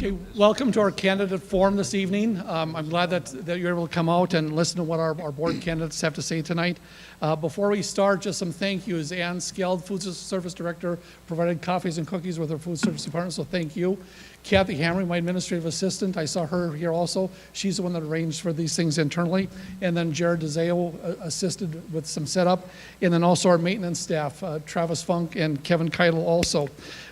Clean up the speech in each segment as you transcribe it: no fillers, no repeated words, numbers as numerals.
Okay, welcome to our candidate forum this evening. I'm glad that you're able to come out and listen to what our board candidates have to say tonight. Before we start, just some thank yous. Ann Skeld, Food Service Director, provided coffees and cookies with her food service department, so thank you. Kathy Hamry, my administrative assistant, I saw her here also. She's the one that arranged for these things internally. And then Jared DeZeo assisted with some setup. And then also our maintenance staff, Travis Funk and Kevin Keitel also.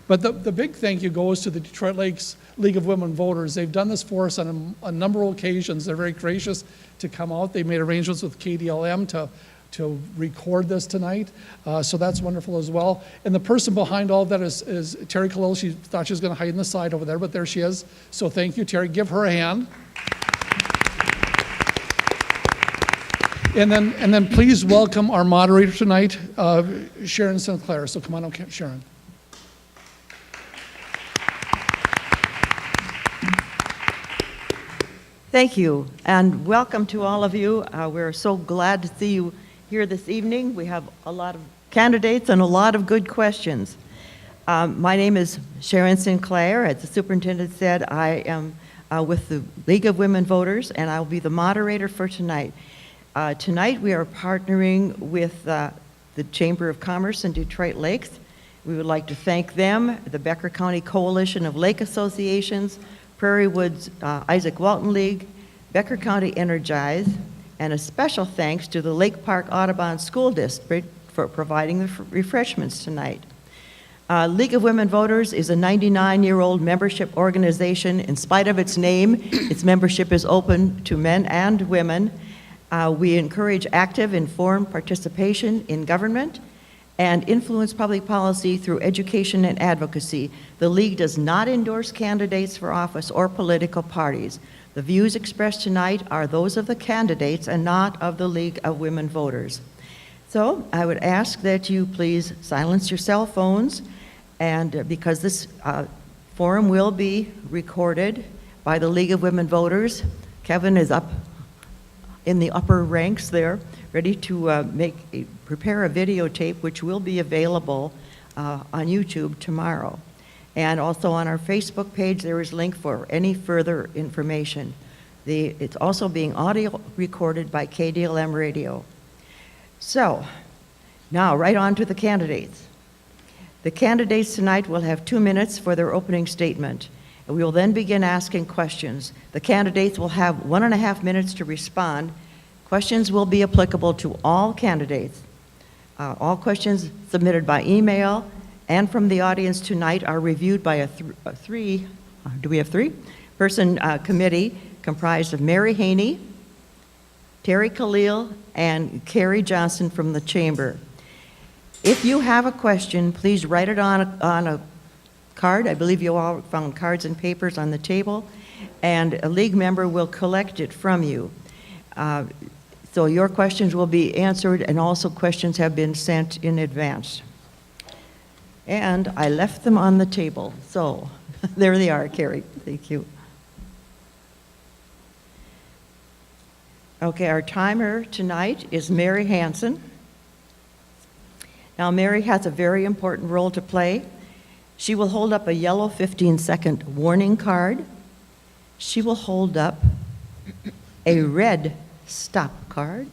But the big thank you goes to the Detroit Lakes League of Women Voters. They've done this for us on a number of occasions. They're very gracious to come out. They made arrangements with KDLM to record this tonight, so that's wonderful as well. And the person behind all of that is Terry Khalil. She thought she was going to hide in the side over there, but there she is. So thank you, Terry. Give her a hand. And then please welcome our moderator tonight, Sharon Sinclair. So come on up, Sharon. Thank you, and welcome to all of you. We're so glad to see you here this evening. We have a lot of candidates and a lot of good questions. My name is Sharon Sinclair. As the superintendent said, I am with the League of Women Voters, and I'll be the moderator for tonight. Tonight we are partnering with the Chamber of Commerce in Detroit Lakes. We would like to thank them, the Becker County Coalition of Lake Associations, Prairie Woods Isaac Walton League, Becker County Energize, and a special thanks to the Lake Park Audubon School District for providing the refreshments tonight. League of Women Voters is a 99-year-old membership organization. In spite of its name, its membership is open to men and women. We encourage active, informed participation in government and influence public policy through education and advocacy. The League does not endorse candidates for office or political parties. The views expressed tonight are those of the candidates and not of the League of Women Voters. So I would ask that you please silence your cell phones, and because this forum will be recorded by the League of Women Voters. Kevin is up in the upper ranks there, ready to prepare a videotape which will be available on YouTube tomorrow. And also on our Facebook page, there is a link for any further information. It's also being audio recorded by KDLM Radio. So, now right on to the candidates. The candidates tonight will have 2 minutes for their opening statement. And we will then begin asking questions. The candidates will have 1.5 minutes to respond. Questions will be applicable to all candidates. All questions submitted by email and from the audience tonight are reviewed by a three-person committee comprised of Mary Haney, Terry Khalil, and Carrie Johnson from the Chamber. If you have a question, please write it on a card. I believe you all found cards and papers on the table, and a League member will collect it from you. So your questions will be answered, and also questions have been sent in advance. And I left them on the table, so there they are, Carrie. Thank you. Okay, our timer tonight is Mary Hansen. Now, Mary has a very important role to play. She will hold up a yellow 15-second warning card. She will hold up a red stop card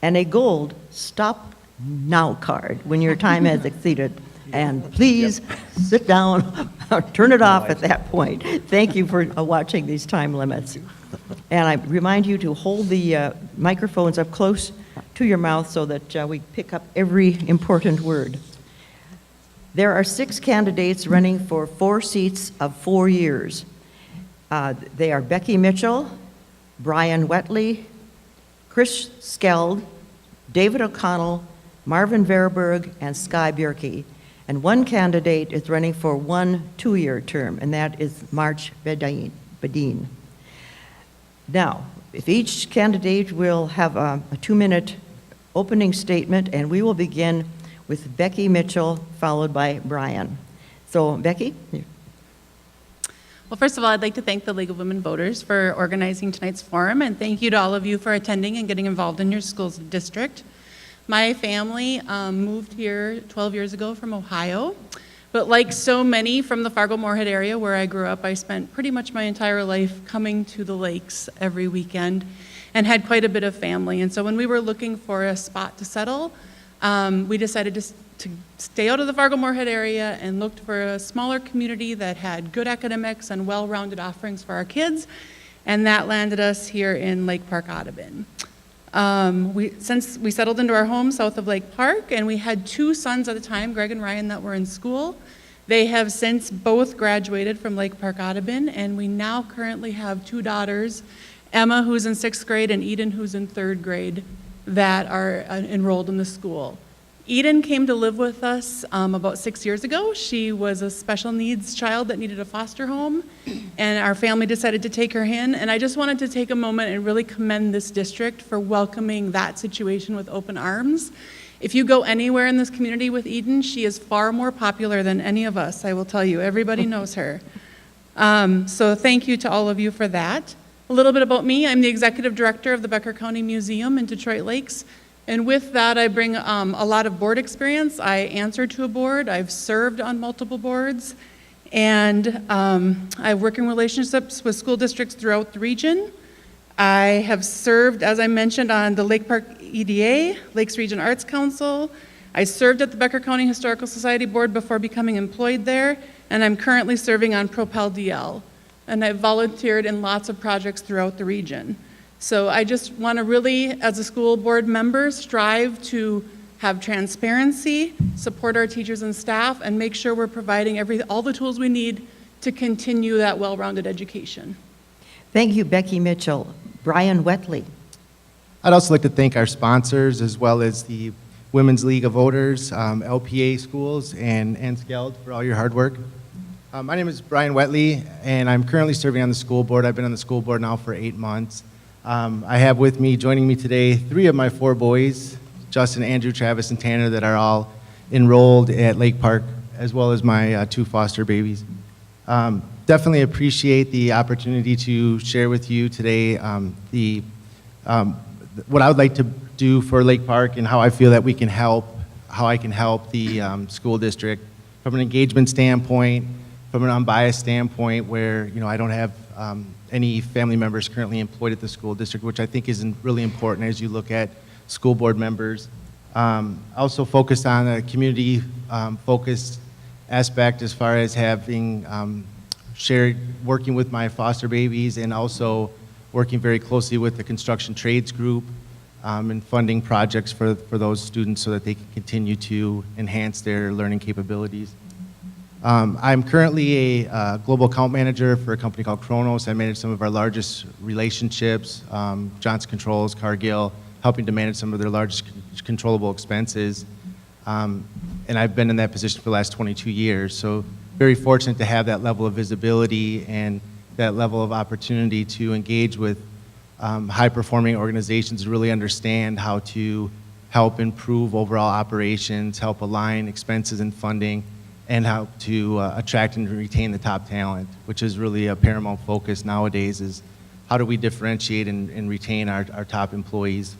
and a gold stop now card when your time has exceeded. And please sit down or turn it off at that point. Thank you for watching these time limits. And I remind you to hold the microphones up close to your mouth so that we pick up every important word. There are 6 candidates running for 4 seats of 4 years. They are Becky Mitchell, Brian Wetley, Chris Skeld, David O'Connell, Marvin Verberg, and Sky Bjerke. And one candidate is running for 1 2-year term, and that is March Bedine. Now, if each candidate will have a 2-minute opening statement, and we will begin with Becky Mitchell, followed by Brian. So, Becky? Well, first of all, I'd like to thank the League of Women Voters for organizing tonight's forum, and thank you to all of you for attending and getting involved in your school's district. My family moved here 12 years ago from Ohio. But like so many from the Fargo-Moorhead area where I grew up, I spent pretty much my entire life coming to the lakes every weekend and had quite a bit of family. And so when we were looking for a spot to settle, we decided to stay out of the Fargo-Moorhead area and looked for a smaller community that had good academics and well-rounded offerings for our kids. And that landed us here in Lake Park, Audubon. Since we settled into our home south of Lake Park, and we had 2 sons at the time, Greg and Ryan, that were in school. They have since both graduated from Lake Park, Audubon, and we now currently have 2 daughters, Emma, who's in 6th grade, and Eden, who's in 3rd grade, that are enrolled in the school. Eden came to live with us about 6 years ago. She was a special needs child that needed a foster home, and our family decided to take her in. And I just wanted to take a moment and really commend this district for welcoming that situation with open arms. If you go anywhere in this community with Eden, she is far more popular than any of us, I will tell you. Everybody knows her. So thank you to all of you for that. A little bit about me. I'm the executive director of the Becker County Museum in Detroit Lakes. And with that, I bring a lot of board experience. I answer to a board. I've served on multiple boards. And I work in relationships with school districts throughout the region. I have served, as I mentioned, on the Lake Park EDA, Lakes Region Arts Council. I served at the Becker County Historical Society Board before becoming employed there. And I'm currently serving on Propel DL. And I've volunteered in lots of projects throughout the region. So I just want to really, as a school board member, strive to have transparency, support our teachers and staff, and make sure we're providing all the tools we need to continue that well-rounded education. Thank you, Becky Mitchell. Brian Wetley. I'd also like to thank our sponsors as well as the Women's League of Voters, LPA schools, and Skeld for all your hard work. My name is Brian Wetley, and I'm currently serving on the school board. I've been on the school board now for 8 months. I have with me, joining me today, 3 of my 4 boys, Justin, Andrew, Travis, and Tanner, that are all enrolled at Lake Park, as well as my 2 foster babies. Definitely appreciate the opportunity to share with you today what I would like to do for Lake Park and how I feel that we can help, how I can help the school district from an engagement standpoint, from an unbiased standpoint, where I don't have any family members currently employed at the school district, which I think is really important as you look at school board members. Also focused on a community focused aspect as far as having working with my foster babies, and also working very closely with the construction trades group and funding projects for those students so that they can continue to enhance their learning capabilities. I'm currently a global account manager for a company called Kronos. I manage some of our largest relationships, Johnson Controls, Cargill, helping to manage some of their largest controllable expenses. And I've been in that position for the last 22 years. So very fortunate to have that level of visibility and that level of opportunity to engage with high-performing organizations, really understand how to help improve overall operations, help align expenses and funding, and how to attract and retain the top talent, which is really a paramount focus nowadays, is how do we differentiate and retain our top employees.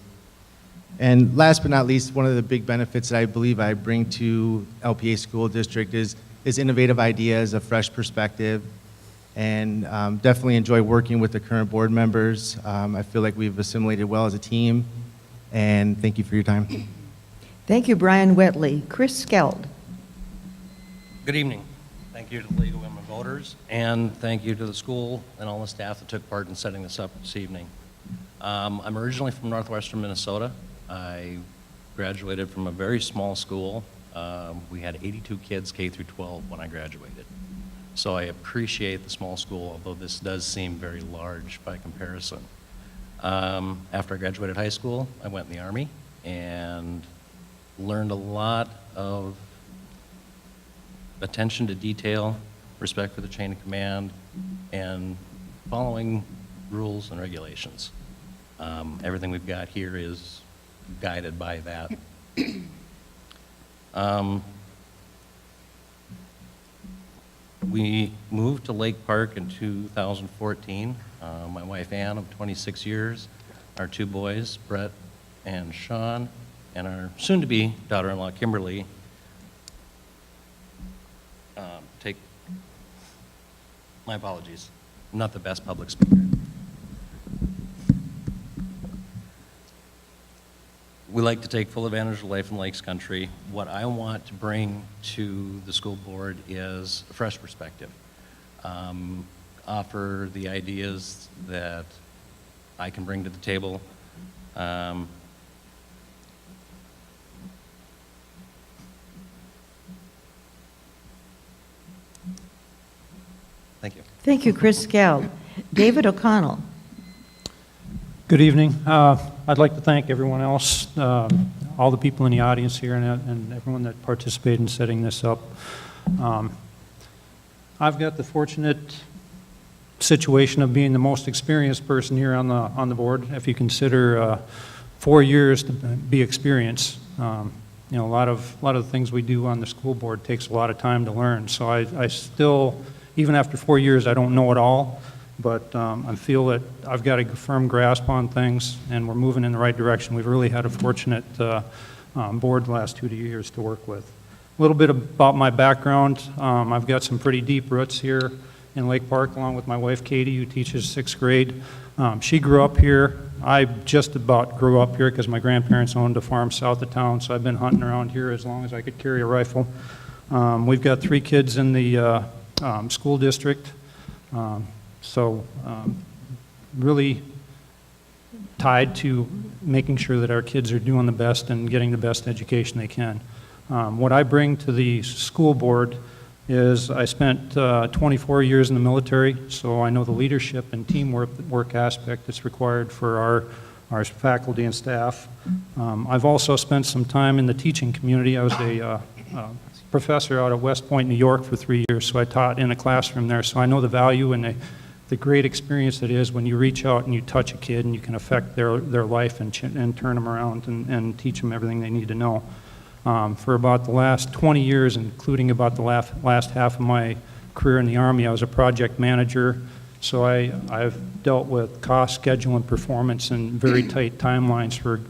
And last but not least, one of the big benefits that I believe I bring to LPA School District is innovative ideas, a fresh perspective, and definitely enjoy working with the current board members. I feel like we've assimilated well as a team, and thank you for your time. Thank you, Brian Wetley. Chris Skeld. Good evening. Thank you to the League of Women Voters, and thank you to the school and all the staff that took part in setting this up this evening. I'm originally from northwestern Minnesota. I graduated from a very small school. We had 82 kids K through 12 when I graduated. So I appreciate the small school, although this does seem very large by comparison. After I graduated high school, I went in the Army and learned a lot of attention to detail, respect for the chain of command, and following rules and regulations. Everything we've got here is guided by that. We moved to Lake Park in 2014. My wife Ann of 26 years, our 2 boys, Brett and Sean, and our soon-to-be daughter-in-law Kimberly. My apologies. I'm not the best public speaker. We like to take full advantage of life in Lakes Country. What I want to bring to the school board is a fresh perspective. Offer the ideas that I can bring to the table. Thank you. Thank you, Chris Skeld. David O'Connell. Good evening. I'd like to thank everyone else, all the people in the audience here and everyone that participated in setting this up. I've got the fortunate situation of being the most experienced person here on the board. If you consider 4 years to be experienced, you know, a lot of the things we do on the school board takes a lot of time to learn. So I still, even after 4 years, I don't know it all, but I feel that I've got a firm grasp on things and we're moving in the right direction. We've really had a fortunate board the last 2 years to work with. A little bit about my background. I've got some pretty deep roots here in Lake Park, along with my wife Katie, who teaches 6th grade. She grew up here. I just about grew up here because my grandparents owned a farm south of town, so I've been hunting around here as long as I could carry a rifle. We've got 3 kids in the school district, so really tied to making sure that our kids are doing the best and getting the best education they can. What I bring to the school board is I spent 24 years in the military, so I know the leadership and teamwork aspect that's required for our faculty and staff. I've also spent some time in the teaching community. I was a professor out at West Point, New York for 3 years, so I taught in a classroom there, so I know the value and the great experience it is when you reach out and you touch a kid and you can affect their life and turn them around and teach them everything they need to know. For about the last 20 years, including about the last half of my career in the Army, I was a project manager, so I've dealt with cost, schedule, and performance and very tight timelines for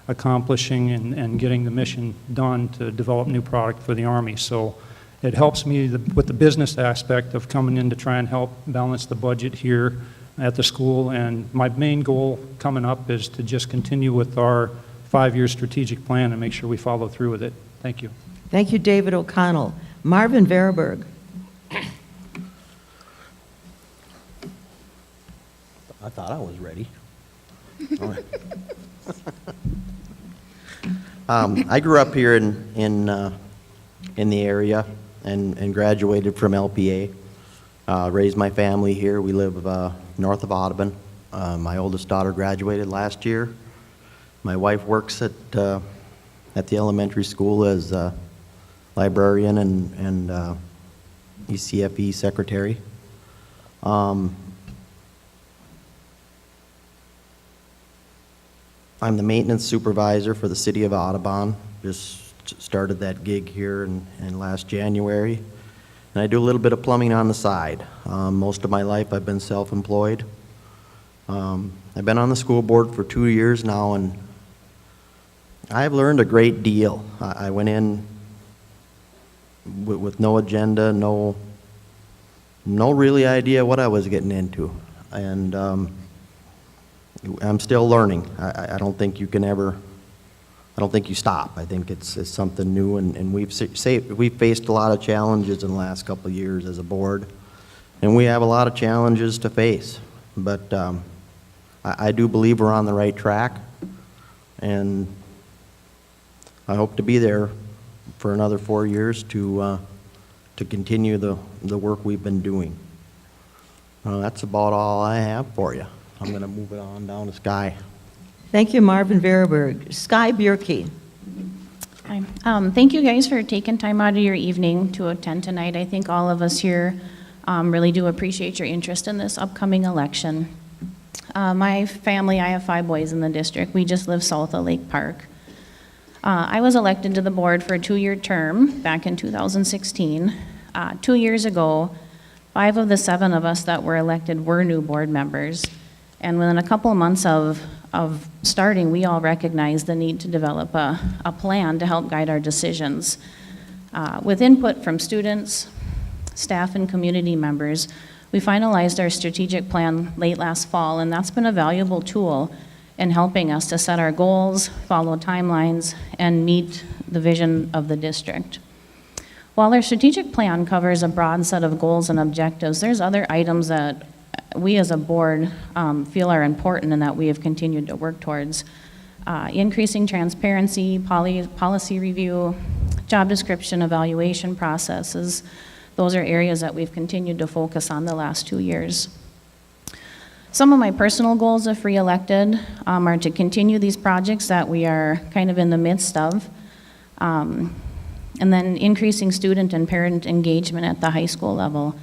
accomplishing and getting the mission done to develop new product for the Army. So it helps me with the business aspect of coming in to try and help balance the budget here at the school, and my main goal coming up is to just continue with our 5-year strategic plan and make sure we follow through with it. Thank you. Thank you, David O'Connell. Marvin Veriberg. I thought I was ready. I grew up here in the area and graduated from LPA. Raised my family here. We live north of Audubon. My oldest daughter graduated last year. My wife works at the elementary school as a librarian and ECFE secretary. I'm the maintenance supervisor for the city of Audubon. Just started that gig here in last January. And I do a little bit of plumbing on the side. Most of my life I've been self-employed. I've been on the school board for 2 years now, and I've learned a great deal. I went in with no agenda, no really idea what I was getting into, and I'm still learning. I don't think you can ever, I don't think you stop. I think it's something new, and we've faced a lot of challenges in the last couple of years as a board, and we have a lot of challenges to face, but I do believe we're on the right track, and I hope to be there for another 4 years to continue the work we've been doing. That's about all I have for you. I'm going to move it on down to Sky. Thank you, Marvin Veriberg. Sky Bierke. Hi. Thank you guys for taking time out of your evening to attend tonight. I think all of us here really do appreciate your interest in this upcoming election. My family, I have 5 boys in the district. We just live south of Lake Park. I was elected to the board for a 2-year term back in 2016. 2 years ago, 5 of the 7 of us that were elected were new board members. And within a couple of months of starting, we all recognized the need to develop a plan to help guide our decisions. With input from students, staff, and community members, We finalized our strategic plan late last fall, and that's been a valuable tool in helping us to set our goals, follow timelines, and meet the vision of the district. While our strategic plan covers a broad set of goals and objectives, there's other items that we as a board feel are important and that we have continued to work towards. Increasing transparency, policy review, job description evaluation processes. Those are areas that we've continued to focus on the last 2 years. Some of my personal goals, if re-elected, are to continue these projects that we are kind of in the midst of, and then increasing student and parent engagement at the high school level.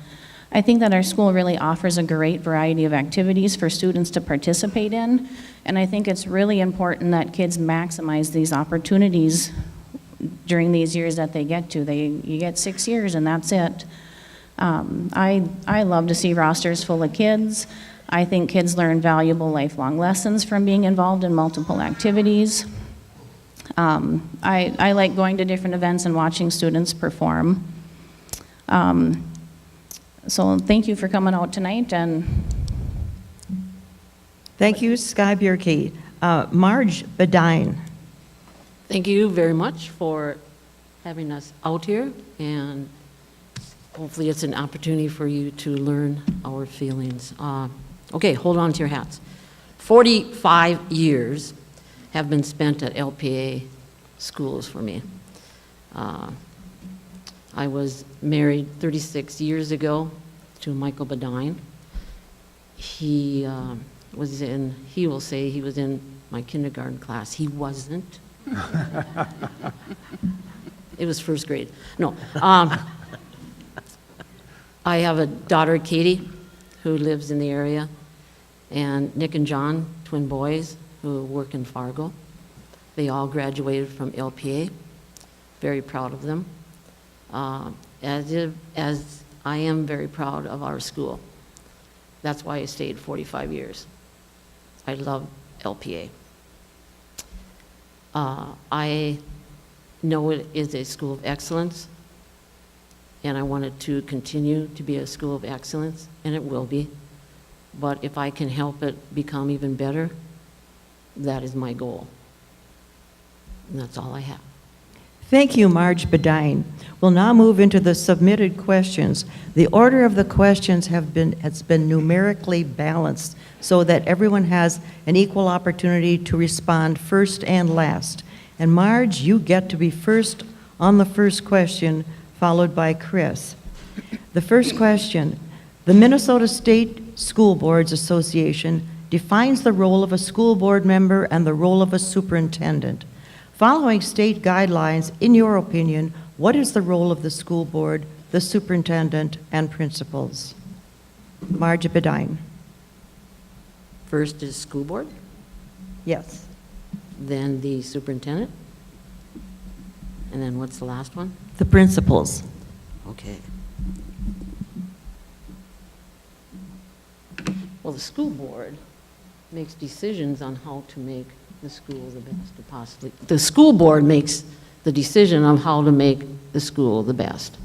I think that our school really offers a great variety of activities for students to participate in, and I think it's really important that kids maximize these opportunities during these years that they get to. You get 6 years and that's it. I love to see rosters full of kids. I think kids learn valuable lifelong lessons from being involved in multiple activities. I like going to different events and watching students perform. So thank you for coming out tonight, and Thank you, Sky Bierke. Marge Bedine. Thank you very much for having us out here, and hopefully it's an opportunity for you to learn our feelings. Okay, hold on to your hats. 45 years have been spent at LPA schools for me. I was married 36 years ago to Michael Bedine. He will say he was in my kindergarten class. He wasn't. It was first grade. No. I have a daughter, Katie, who lives in the area, and Nick and John, twin boys, who work in Fargo. They all graduated from LPA. Very proud of them. As I am very proud of our school. That's why I stayed 45 years. I love LPA. I know it is a school of excellence, and I want it to continue to be a school of excellence, and it will be. But if I can help it become even better, that is my goal. And that's all I have. Thank you, Marge Bedine. We'll now move into the submitted questions. The order of the questions has been numerically balanced so that everyone has an equal opportunity to respond first and last. And Marge, you get to be first on the first question, followed by Chris. The first question, the Minnesota State School Boards Association defines the role of a school board member and the role of a superintendent. Following state guidelines, in your opinion, what is the role of the school board, the superintendent, and principals? Marge Bedine. First is school board, Yes. then the superintendent, and then what's the last one? The principals. Okay. Well, the school board makes decisions on how to make the school the best it possibly. The school board makes the decision on how to make the school the best.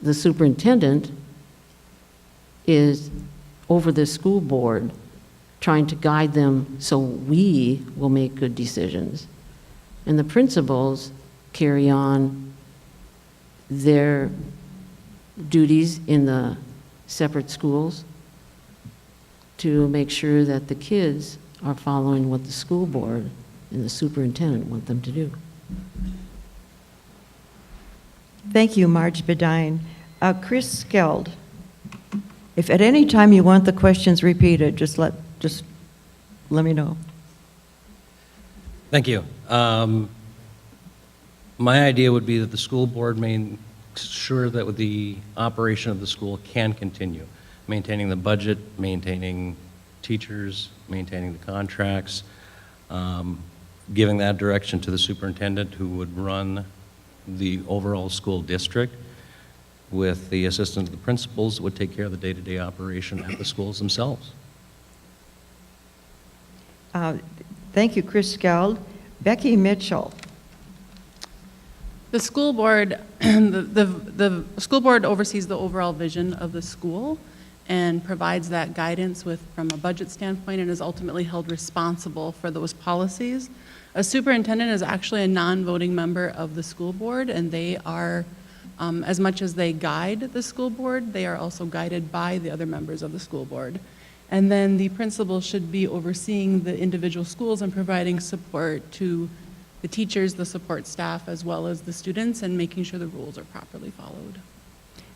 The superintendent is over the school board, trying to guide them so we will make good decisions. And the principals carry on their duties in the separate schools to make sure that the kids are following what the school board and the superintendent want them to do. Thank you, Marge Bedine. Chris Skeld. If at any time you want the questions repeated, just let me know. Thank you. My idea would be that the school board make sure that the operation of the school can continue, maintaining the budget, maintaining teachers, maintaining the contracts, giving that direction to the superintendent who would run the overall school district with the assistance of the principals that would take care of the day-to-day operation at the schools themselves. Thank you, Chris Skeld. Becky Mitchell. The school board, the school board oversees the overall vision of the school and provides that guidance from a budget standpoint, and is ultimately held responsible for those policies. A superintendent is actually a non-voting member of the school board, and they are, as much as they guide the school board, they are also guided by the other members of the school board. And then the principal should be overseeing the individual schools and providing support to the teachers, the support staff, as well as the students, and making sure the rules are properly followed.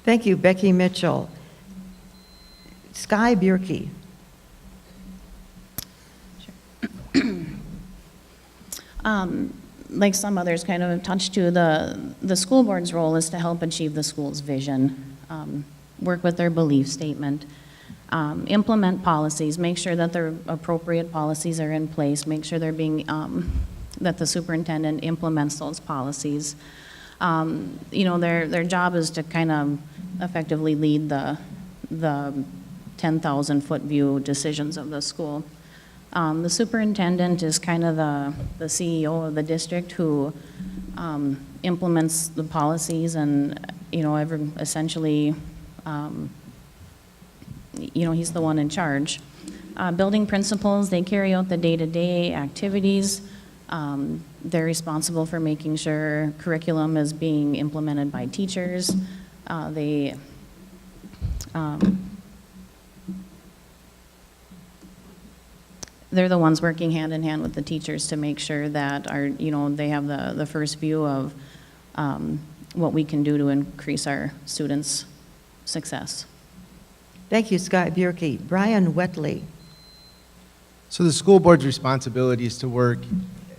Thank you, Becky Mitchell. Sky Bierke. Like some others kind of touched to, the school board's role is to help achieve the school's vision, work with their belief statement, implement policies, make sure that their appropriate policies are in place, make sure they're being, that the superintendent implements those policies. You know, their job is to kind of effectively lead the 10,000-foot view decisions of the school. The superintendent is kind of the CEO of the district who implements the policies and, you know, essentially, you know, he's the one in charge. Building principals, they carry out the day-to-day activities. They're responsible for making sure curriculum is being implemented by teachers. They're the ones working hand in hand with the teachers to make sure that they have the first view of what we can do to increase our students' success. Thank you, Sky Bierke. Brian Wetley. So the school board's responsibility is to work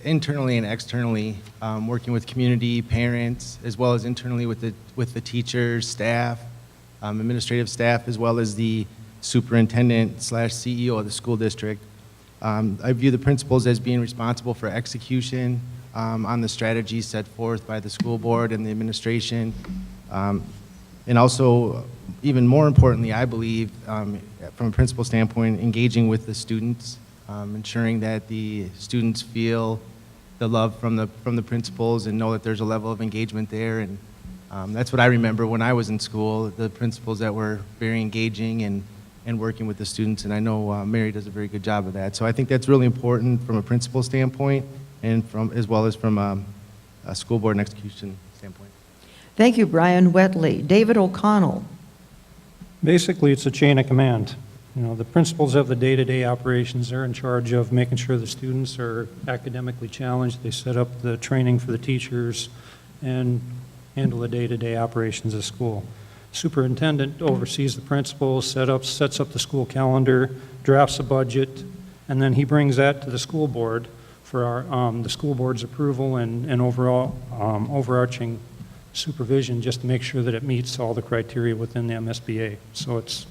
internally and externally, working with community, parents, as well as internally with the teachers, staff, administrative staff, as well as the superintendent/CEO of the school district. I view the principals as being responsible for execution on the strategies set forth by the school board and the administration. And also, even more importantly, I believe, from a principal standpoint, engaging with the students, ensuring that the students feel the love from the principals and know that there's a level of engagement there. And that's what I remember when I was in school, the principals that were very engaging and working with the students, and I know Mary does a very good job of that. So I think that's really important from a principal standpoint and as well as from a school board and execution standpoint. Thank you, Brian Wetley. David O'Connell. Basically, it's a chain of command. You know, the principals have the day-to-day operations. They're in charge of making sure the students are academically challenged. They set up the training for the teachers and handle the day-to-day operations of school. Superintendent oversees the principals, sets up the school calendar, drafts a budget, and then he brings that to the school board for the school board's approval and overall overarching supervision, just to make sure that it meets all the criteria within the MSBA. So it's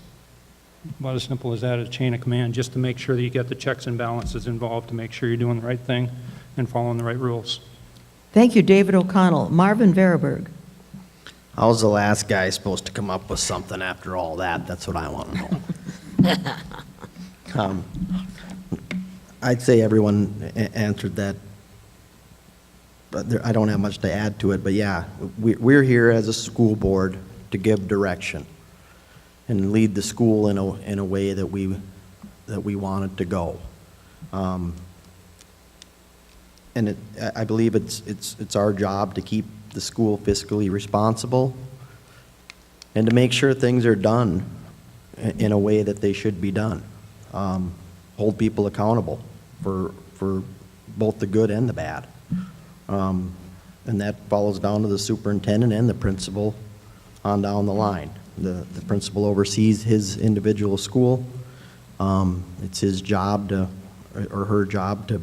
about as simple as that, a chain of command, just to make sure that you get the checks and balances involved to make sure you're doing the right thing and following the right rules. Thank you, David O'Connell. Marvin Veriberg. How's the last guy supposed to come up with something after all that? That's what I want to know. I'd say everyone answered that, but I don't have much to add to it. But yeah, we're here as a school board to give direction and lead the school in a way that we want it to go. And I believe it's our job to keep the school fiscally responsible and to make sure things are done in a way that they should be done. Hold people accountable for both the good and the bad. And that follows down to the superintendent and the principal on down the line. The principal oversees his individual school. It's his job or her job to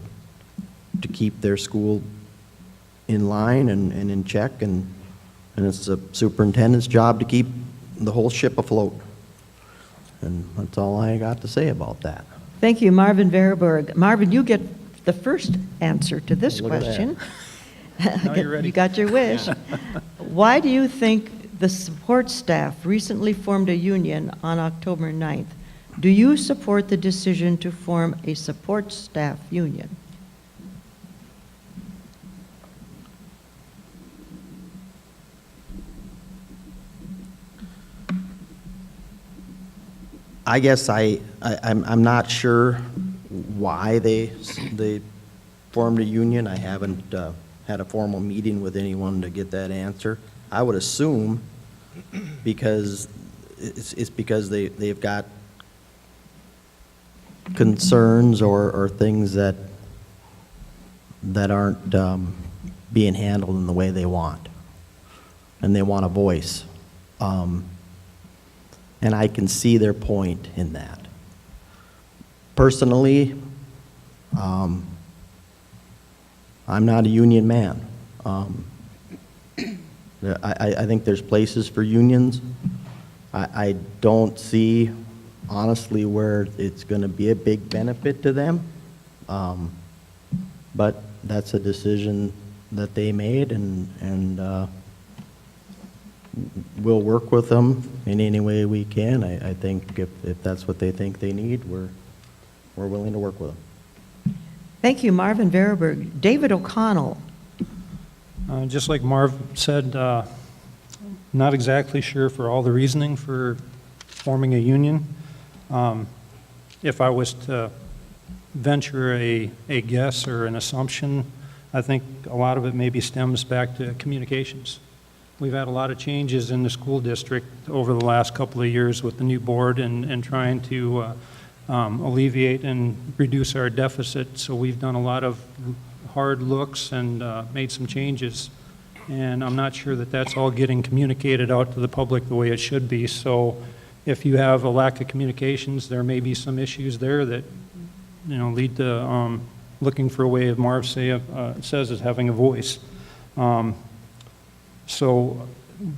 keep their school in line and in check, and it's the superintendent's job to keep the whole ship afloat. And that's all I got to say about that. Thank you, Marvin Veriberg. Marvin, you get the first answer to this Look at question. Now you're ready. You got your wish. Why do you think the support staff recently formed a union on October 9th? Do you support the decision to form a support staff union? I guess I'm not sure why they formed a union. I haven't had a formal meeting with anyone to get that answer. I would assume because it's because they've got concerns or things that aren't being handled in the way they want, and they want a voice. And I can see their point in that. Personally, I'm not a union man. I think there's places for unions. I don't see, honestly, where it's going to be a big benefit to them. But that's a decision that they made, and we'll work with them in any way we can. I think if that's what they think they need, we're willing to work with them. Thank you, Marvin Veriberg. David O'Connell. Just like Marv said, not exactly sure for all the reasoning for forming a union. If I was to venture a guess or an assumption, I think a lot of it maybe stems back to communications. We've had a lot of changes in the school district over the last couple of years with the new board and trying to alleviate and reduce our deficit. So we've done a lot of hard looks and made some changes. And I'm not sure that that's all getting communicated out to the public the way it should be. So if you have a lack of communications, there may be some issues there that lead to looking for a way, as Marv says, is having a voice. So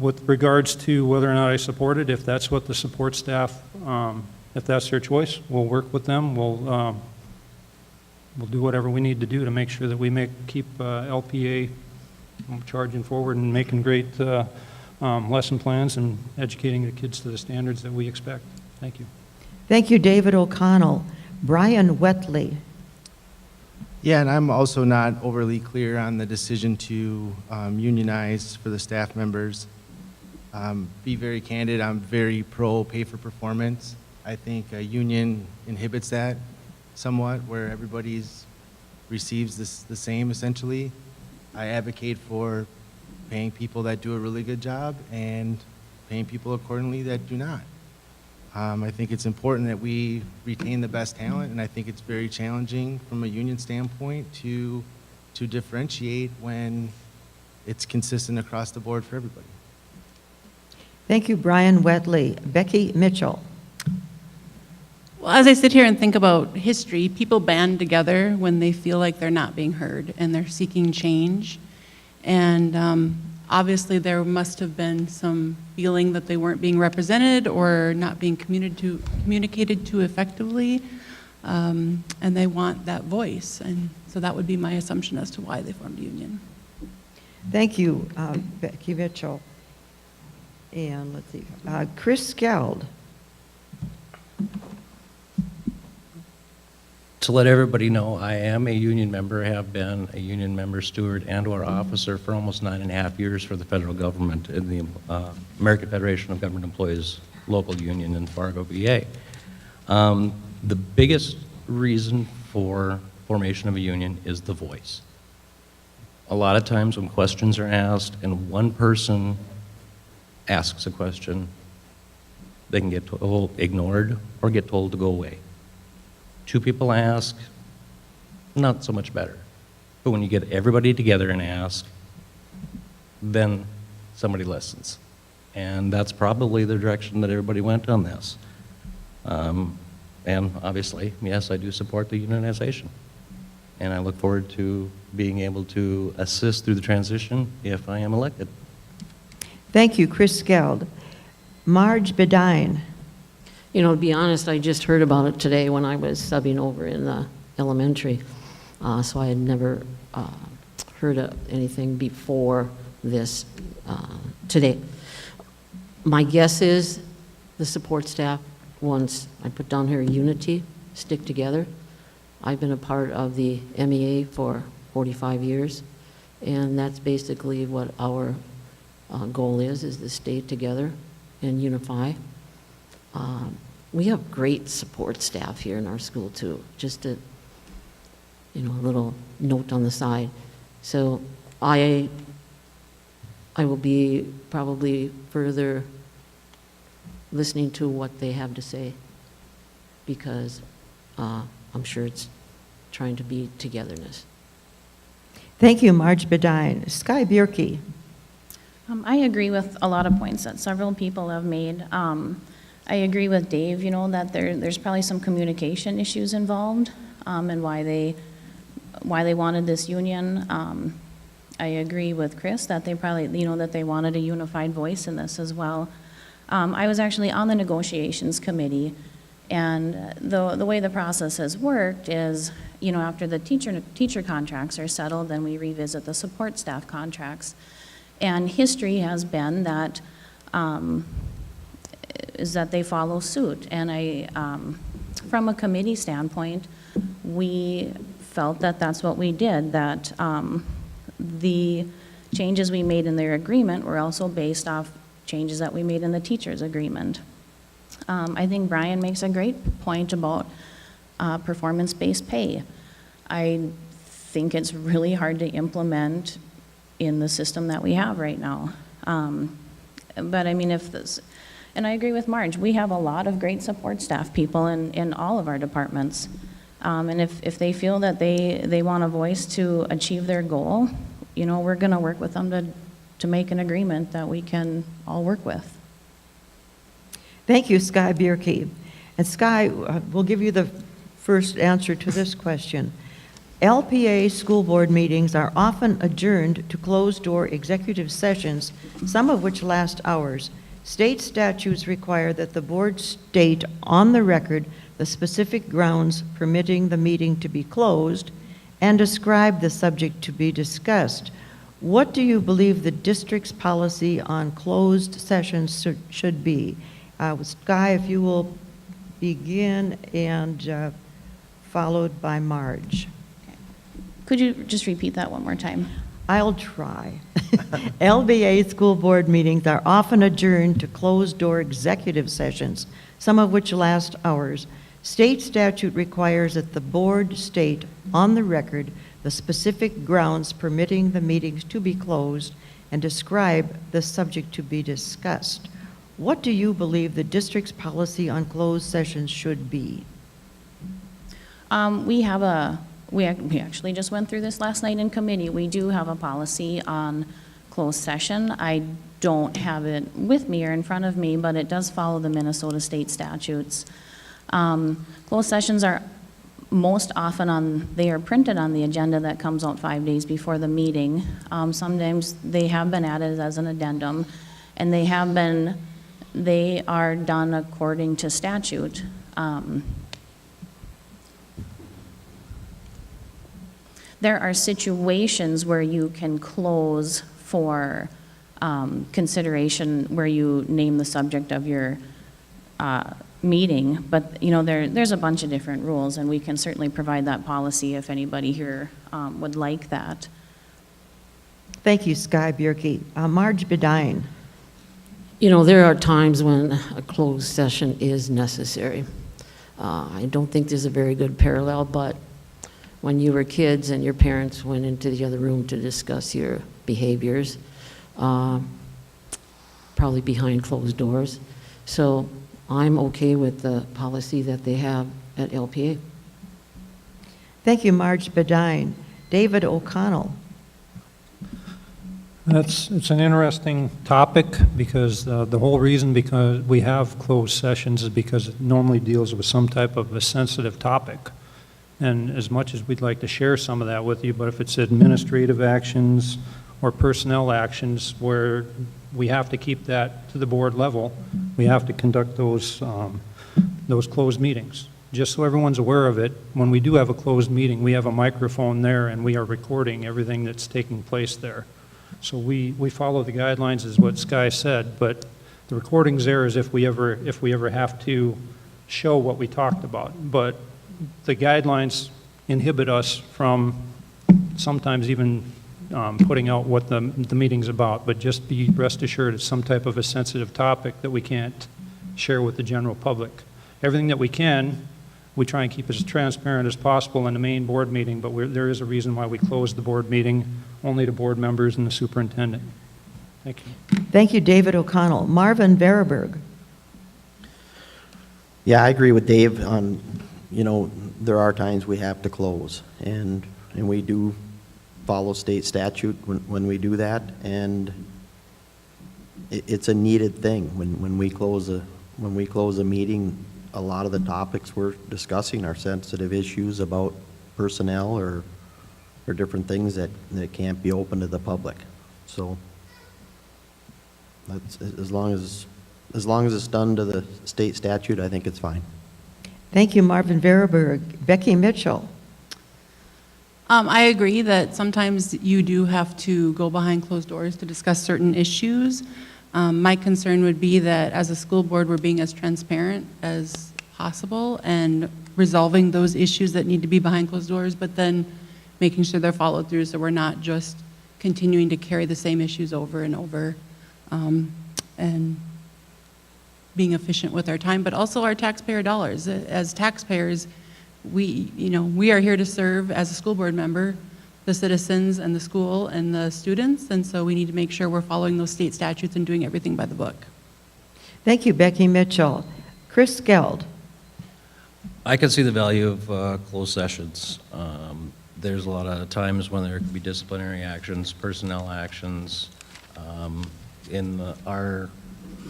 with regards to whether or not I support it, if that's what the support staff, if that's their choice, we'll work with them. We'll do whatever we need to do to make sure that we keep LPA charging forward and making great lesson plans and educating the kids to the standards that we expect. Thank you. Thank you, David O'Connell. Brian Wetley. Yeah, and I'm also not overly clear on the decision to unionize for the staff members. Be very candid, I'm very pro pay for performance. I think a union inhibits that somewhat, where everybody receives the same essentially. I advocate for paying people that do a really good job and paying people accordingly that do not. I think it's important that we retain the best talent, and I think it's very challenging from a union standpoint to differentiate when it's consistent across the board for everybody. Thank you, Brian Wetley. Becky Mitchell. Well, as I sit here and think about history, people band together when they feel like they're not being heard and they're seeking change. And obviously there must have been some feeling that they weren't being represented or not being communicated to effectively, and they want that voice. And so that would be my assumption as to why they formed a union. Thank you, Becky Mitchell. And let's see, Chris Skeld. To let everybody know, I am a union member, have been a union member, steward, and/or officer for almost 9.5 years for the federal government in the American Federation of Government Employees local union in Fargo, VA. The biggest reason for formation of a union is the voice. A lot of times when questions are asked and one person asks a question, they can get ignored or get told to go away. Two people ask, not so much better. But when you get everybody together and ask, then somebody listens. And that's probably the direction that everybody went on this. And obviously, yes, I do support the unionization. And I look forward to being able to assist through the transition if I am elected. Thank you, Chris Skeld. Marge Bedine. To be honest, I just heard about it today when I was subbing over in the elementary. So I had never heard of anything before this today. My guess is the support staff, once I put down here unity, stick together. I've been a part of the MEA for 45 years, and that's basically what our goal is to stay together and unify. we have great support staff here in our school too, just a, a little note on the side. So I will be probably further listening to what they have to say, because I'm sure it's trying to be togetherness. Thank you, Marge Bedine. Sky Bierke. I agree with a lot of points that several people have made. I agree with Dave, that there's probably some communication issues involved, and why they wanted this union. I agree with Chris that they probably, that they wanted a unified voice in this as well. I was actually on the negotiations committee, and the way the process has worked is, after the teacher contracts are settled, then we revisit the support staff contracts. And history has been that, is that they follow suit. And from a committee standpoint, we felt that that's what we did, that the changes we made in their agreement were also based off changes that we made in the teacher's agreement. I think Brian makes a great point about performance-based pay. I think it's really hard to implement in the system that we have right now. But I mean, and I agree with Marge, we have a lot of great support staff people in all of our departments. And if they feel that they want a voice to achieve their goal, we're gonna work with them to make an agreement that we can all work with. Thank you, Sky Bierke. And Sky, we'll give you the first answer to this question. LPA school board meetings are often adjourned to closed-door executive sessions, some of which last hours. State statutes require that the board state on the record the specific grounds permitting the meeting to be closed and describe the subject to be discussed. What do you believe the district's policy on closed sessions should be? Sky, if you will begin, and followed by Marge. Could you just repeat that one more time? I'll try. LBA school board meetings are often adjourned to closed-door executive sessions, some of which last hours. State statute requires that the board state on the record the specific grounds permitting the meetings to be closed and describe the subject to be discussed. What do you believe the district's policy on closed sessions should be? We actually just went through this last night in committee. We do have a policy on closed session. I don't have it with me or in front of me, but it does follow the Minnesota state statutes. Closed sessions are most often they are printed on the agenda that comes out 5 days before the meeting. Sometimes they have been added as an addendum, and they are done according to statute. There are situations where you can close for consideration, where you name the subject of your meeting, but there's a bunch of different rules, and we can certainly provide that policy if anybody here would like that. Thank you, Sky Bierke. Marge Bedine. There are times when a closed session is necessary. I don't think there's a very good parallel, but when you were kids and your parents went into the other room to discuss your behaviors, probably behind closed doors. So I'm okay with the policy that they have at LPA. Thank you, Marge Bedine. David O'Connell. It's an interesting topic, because the whole reason because we have closed sessions is because it normally deals with some type of a sensitive topic. And as much as we'd like to share some of that with you, but if it's administrative actions or personnel actions where we have to keep that to the board level, we have to conduct those closed meetings. Just so everyone's aware of it, when we do have a closed meeting, we have a microphone there and we are recording everything that's taking place there. So we follow the guidelines, is what Sky said, but the recording's there as if we ever have to show what we talked about. But the guidelines inhibit us from sometimes even putting out what the meeting's about, but just rest assured it's some type of a sensitive topic that we can't share with the general public. everything that we can, we try and keep as transparent as possible in the main board meeting, but there is a reason why we close the board meeting only to board members and the superintendent. Thank you. Thank you, David O'Connell. Marvin Veriberg. Yeah, I agree with Dave on, there are times we have to close, and we do follow state statute when we do that, and it's a needed thing. When we close a meeting, a lot of the topics we're discussing are sensitive issues about personnel or different things that can't be open to the public. So that's, as long as it's done to the state statute, I think it's fine. Thank you, Marvin Veriberg. Becky Mitchell. I agree that sometimes you do have to go behind closed doors to discuss certain issues. My concern would be that as a school board, we're being as transparent as possible and resolving those issues that need to be behind closed doors, but then making sure they're followed through so we're not just continuing to carry the same issues over and over, and being efficient with our time, but also our taxpayer dollars. As taxpayers, we are here to serve as a school board member, the citizens and the school and the students, and so we need to make sure we're following those state statutes and doing everything by the book. Thank you, Becky Mitchell. Chris Skeld. I can see the value of closed sessions. There's a lot of times when there could be disciplinary actions, personnel actions. In our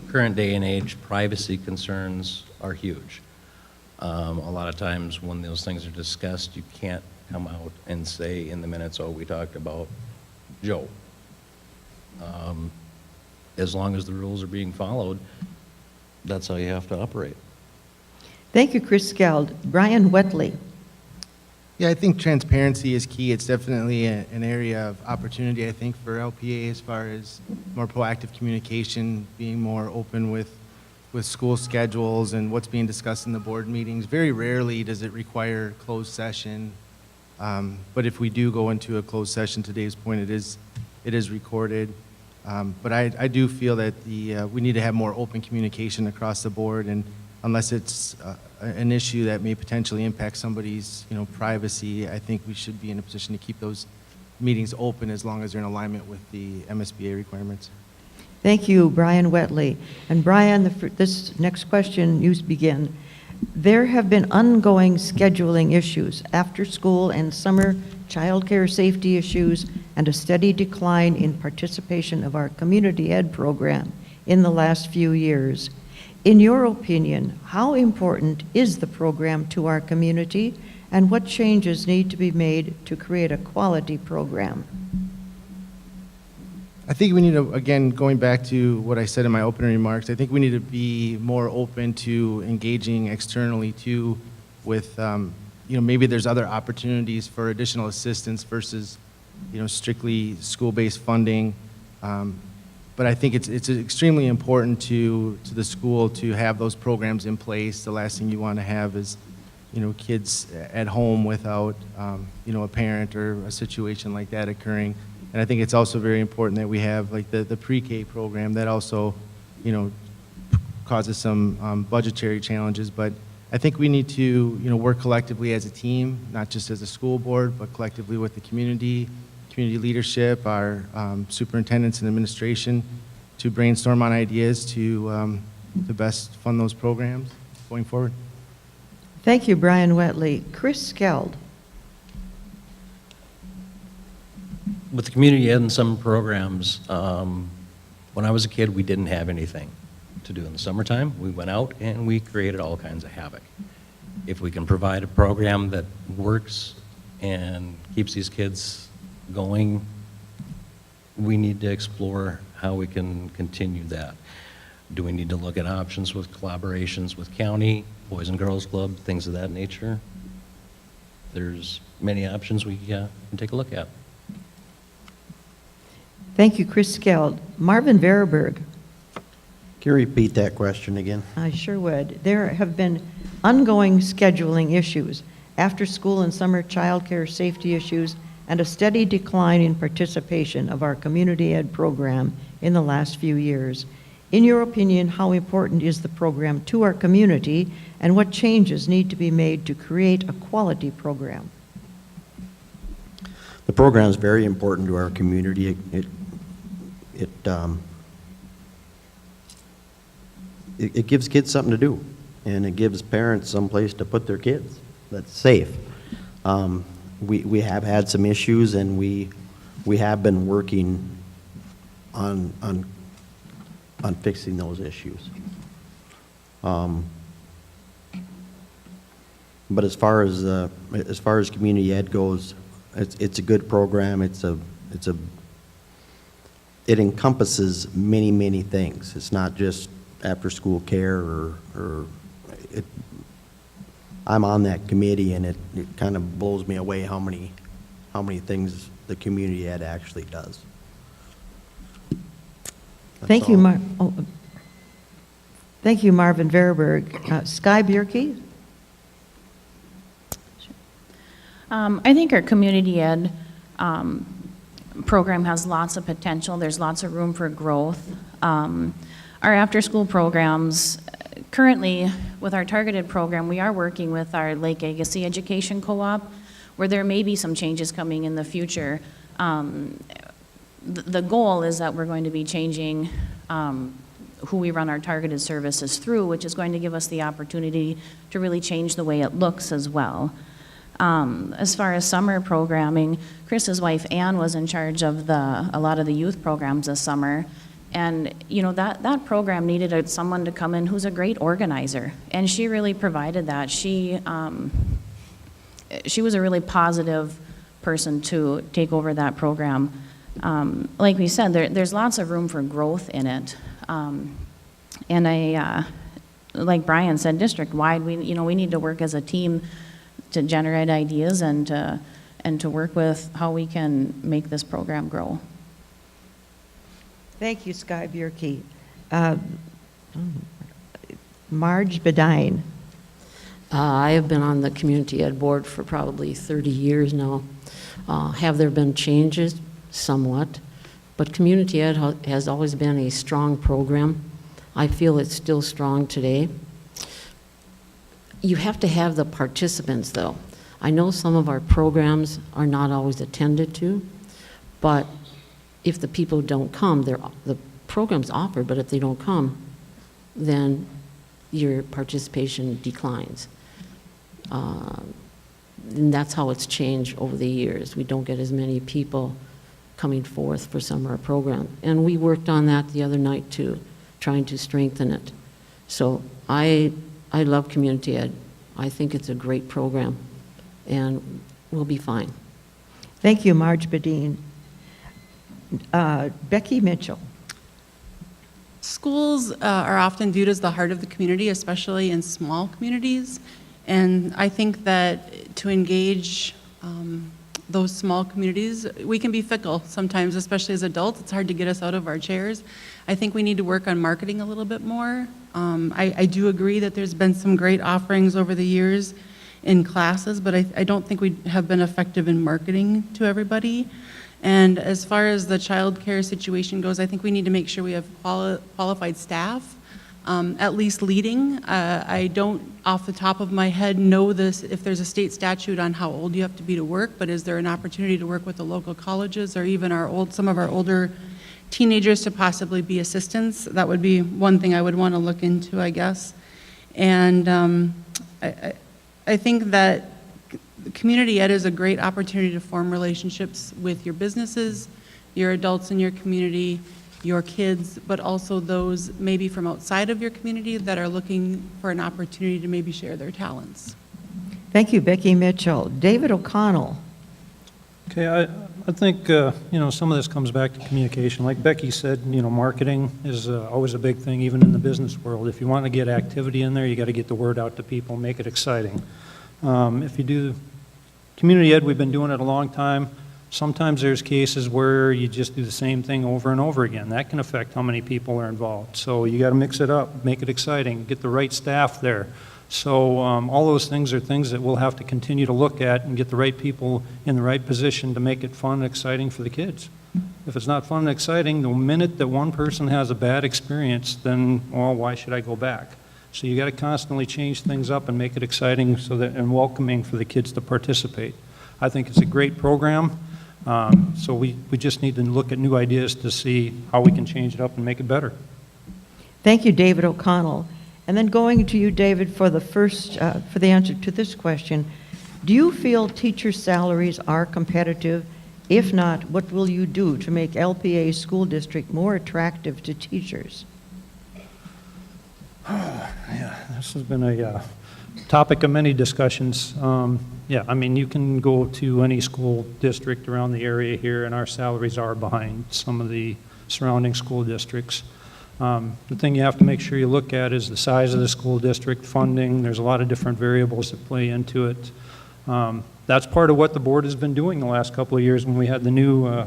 current day and age, privacy concerns are huge. A lot of times when those things are discussed, you can't come out and say in the minutes, oh, we talked about Joe. As long as the rules are being followed, that's how you have to operate. Thank you, Chris Skeld. Brian Wetley. Yeah, I think transparency is key. It's definitely an area of opportunity, I think, for LPA as far as more proactive communication, being more open with school schedules and what's being discussed in the board meetings. Very rarely does it require closed session, but if we do go into a closed session, to Dave's point, it is recorded. But I do feel that we need to have more open communication across the board, and unless it's an issue that may potentially impact somebody's privacy, I think we should be in a position to keep those meetings open as long as they're in alignment with the MSBA requirements. Thank you, Brian Wetley. And Brian, this next question, you begin. There have been ongoing scheduling issues, after school and summer childcare safety issues, and a steady decline in participation of our community ed program in the last few years. In your opinion, how important is the program to our community, and what changes need to be made to create a quality program? I think we need to, again, going back to what I said in my opening remarks, I think we need to be more open to engaging externally too with, maybe there's other opportunities for additional assistance versus, strictly school-based funding. But I think it's extremely important to the school to have those programs in place. The last thing you want to have is, kids at home without, a parent or a situation like that occurring. And I think it's also very important that we have like the pre-K program that also, causes some budgetary challenges. But I think we need to, work collectively as a team, not just as a school board, but collectively with the community leadership, our superintendents and administration, to brainstorm on ideas to best fund those programs going forward. Thank you, Brian Wetley. Chris Skeld. With the community ed and summer programs, when I was a kid, we didn't have anything to do in the summertime. We went out and we created all kinds of havoc. If we can provide a program that works and keeps these kids going, we need to explore how we can continue that. Do we need to look at options with collaborations with county, Boys and Girls Club, things of that nature? There's many options we can take a look at. Thank you, Chris Skeld. Marvin Veriberg. Can you repeat that question again? I sure would. There have been ongoing scheduling issues, after school and summer childcare safety issues, and a steady decline in participation of our community ed program in the last few years. In your opinion, how important is the program to our community, and what changes need to be made to create a quality program? The program is very important to our community. It gives kids something to do, and it gives parents some place to put their kids that's safe. We have had some issues, and we have been working on fixing those issues. But as far as community ed goes, it's a good program. It encompasses many things. It's not just after-school care or I'm on that committee, and it kind of blows me away how many things the community ed actually does. Thank you, Thank you, Marvin Verberg. Sky Bierke? I think our community ed program has lots of potential. There's lots of room for growth. Our after-school programs, currently with our targeted program, we are working with our Lake Agassiz Education Co-op, where there may be some changes coming in the future. The goal is that we're going to be changing who we run our targeted services through, which is going to give us the opportunity to really change the way it looks as well. As far as summer programming, Chris's wife Ann was in charge of a lot of the youth programs this summer. And you know, that program needed someone to come in who's a great organizer, and she really provided that. She was a really positive person to take over that program. Like we said, there's lots of room for growth in it. And like Brian said, district-wide, we need to work as a team to generate ideas and to work with how we can make this program grow. Thank you, Sky Bierke. Marge Bedine. I have been on the community ed board for probably 30 years now. Have there been changes? Somewhat. But community ed has always been a strong program. I feel it's still strong today. You have to have the participants, though. I know some of our programs are not always attended to, but if the people don't come, the program's offered, but if they don't come, then your participation declines. And that's how it's changed over the years. We don't get as many people coming forth for some of our program. And we worked on that the other night too, trying to strengthen it. So I love community ed. I think it's a great program, and we'll be fine. Thank you, Marge Bedine. Becky Mitchell. Schools are often viewed as the heart of the community, especially in small communities. And I think that to engage those small communities, we can be fickle sometimes, especially as adults. It's hard to get us out of our chairs. I think we need to work on marketing a little bit more. I do agree that there's been some great offerings over the years in classes, but I don't think we have been effective in marketing to everybody. And as far as the child care situation goes, I think we need to make sure we have qualified staff, at least leading. I don't, off the top of my head, know this if there's a state statute on how old you have to be to work, but is there an opportunity to work with the local colleges or even some of our older teenagers to possibly be assistants? That would be one thing I would want to look into, I guess. And I think that community ed is a great opportunity to form relationships with your businesses, your adults in your community, your kids, but also those maybe from outside of your community that are looking for an opportunity to maybe share their talents. Thank you, Becky Mitchell. David O'Connell. Okay, I think, some of this comes back to communication. Like Becky said, marketing is always a big thing, even in the business world. If you want to get activity in there, you got to get the word out to people, make it exciting. If you do community ed, we've been doing it a long time. Sometimes there's cases where you just do the same thing over and over again. That can affect how many people are involved. So you got to mix it up, make it exciting, get the right staff there. So all those things are things that we'll have to continue to look at and get the right people in the right position to make it fun and exciting for the kids. If it's not fun and exciting, the minute that one person has a bad experience, then, well, why should I go back? So you got to constantly change things up and make it exciting so that, and welcoming for the kids to participate. I think it's a great program. So we just need to look at new ideas to see how we can change it up and make it better. Thank you, David O'Connell. And then going to you, David, for the first, for the answer to this question, do you feel teacher salaries are competitive? If not, what will you do to make LPA school district more attractive to teachers? Yeah, this has been a topic of many discussions. Yeah, I mean, you can go to any school district around the area here, and our salaries are behind some of the surrounding school districts. The thing you have to make sure you look at is the size of the school district, funding. There's a lot of different variables that play into it. That's part of what the board has been doing the last couple of years when we had the new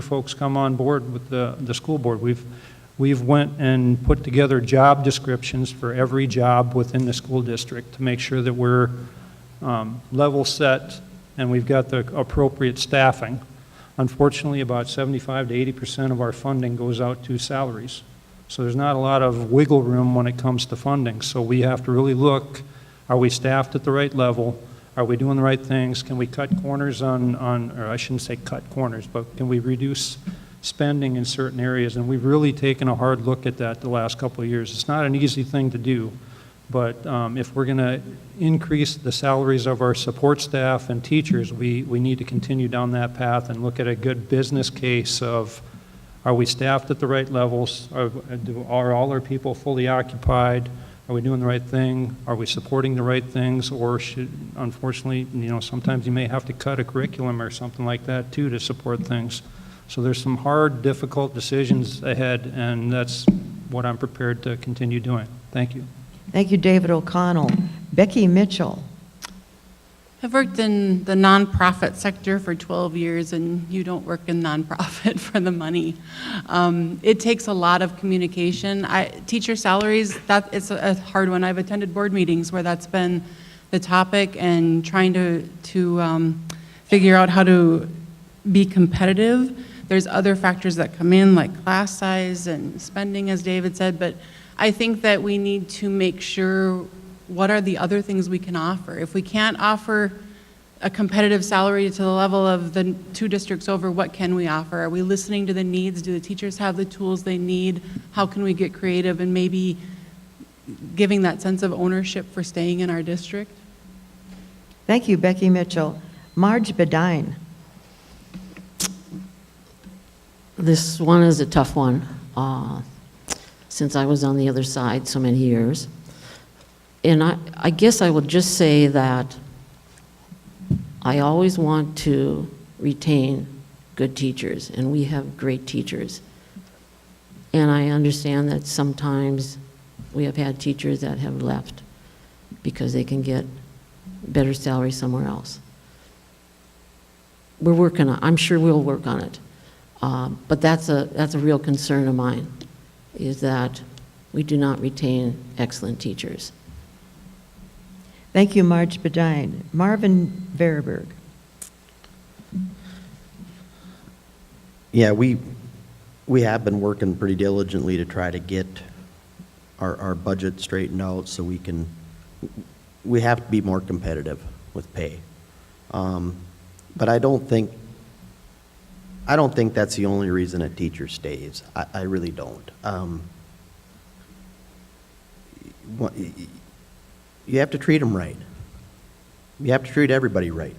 folks come on board with the school board. We've went and put together job descriptions for every job within the school district to make sure that we're level set and we've got the appropriate staffing. Unfortunately, about 75 to 80% of our funding goes out to salaries. So there's not a lot of wiggle room when it comes to funding. So we have to really look, are we staffed at the right level? Are we doing the right things? Can we cut corners on, or I shouldn't say cut corners, but can we reduce spending in certain areas? And we've really taken a hard look at that the last couple of years. It's not an easy thing to do, but if we're going to increase the salaries of our support staff and teachers, we need to continue down that path and look at a good business case of, are we staffed at the right levels? Are all our people fully occupied? Are we doing the right thing? Are we supporting the right things? Or should, unfortunately, sometimes you may have to cut a curriculum or something like that too to support things. So there's some hard, difficult decisions ahead, and that's what I'm prepared to continue doing. Thank you. Thank you, David O'Connell. Becky Mitchell. I've worked in the nonprofit sector for 12 years, and you don't work in nonprofit for the money. It takes a lot of communication. Teacher salaries, it's a hard one. I've attended board meetings where that's been the topic, and trying to figure out how to be competitive. There's other factors that come in, like class size and spending, as David said, but I think that we need to make sure what are the other things we can offer. If we can't offer a competitive salary to the level of the two districts over, what can we offer? Are we listening to the needs? Do the teachers have the tools they need? How can we get creative and maybe giving that sense of ownership for staying in our district? Thank you, Becky Mitchell. Marge Bedine. This one is a tough one, since I was on the other side so many years. And I guess I would just say that I always want to retain good teachers, and we have great teachers. And I understand that sometimes we have had teachers that have left because they can get better salary somewhere else. We're working on it. I'm sure we'll work on it. But that's a real concern of mine, is that we do not retain excellent teachers. Thank you, Marge Bedine. Marvin Veriberg. Yeah, we have been working pretty diligently to try to get our budget straightened out so we have to be more competitive with pay. But I don't think that's the only reason a teacher stays. I really don't. You have to treat them right. You have to treat everybody right.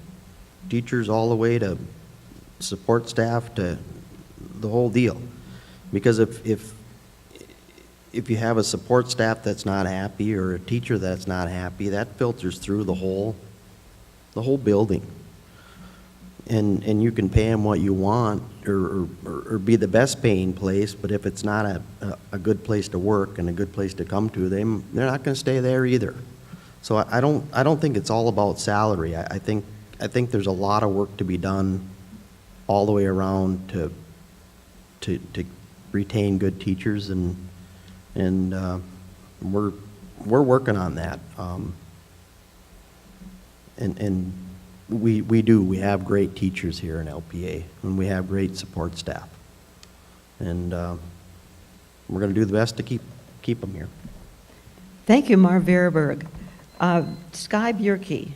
Teachers all the way to support staff to the whole deal. Because if you have a support staff that's not happy or a teacher that's not happy, that filters through the whole building. And you can pay them what you want or be the best paying place, but if it's not a good place to work and a good place to come to, they're not going to stay there either. So I don't think it's all about salary. I think there's a lot of work to be done all the way around to retain good teachers, and we're working on that. And we do. We have great teachers here in LPA, and we have great support staff. And we're going to do the best to keep them here. Thank you, Marv Verberg. Sky Bjerke.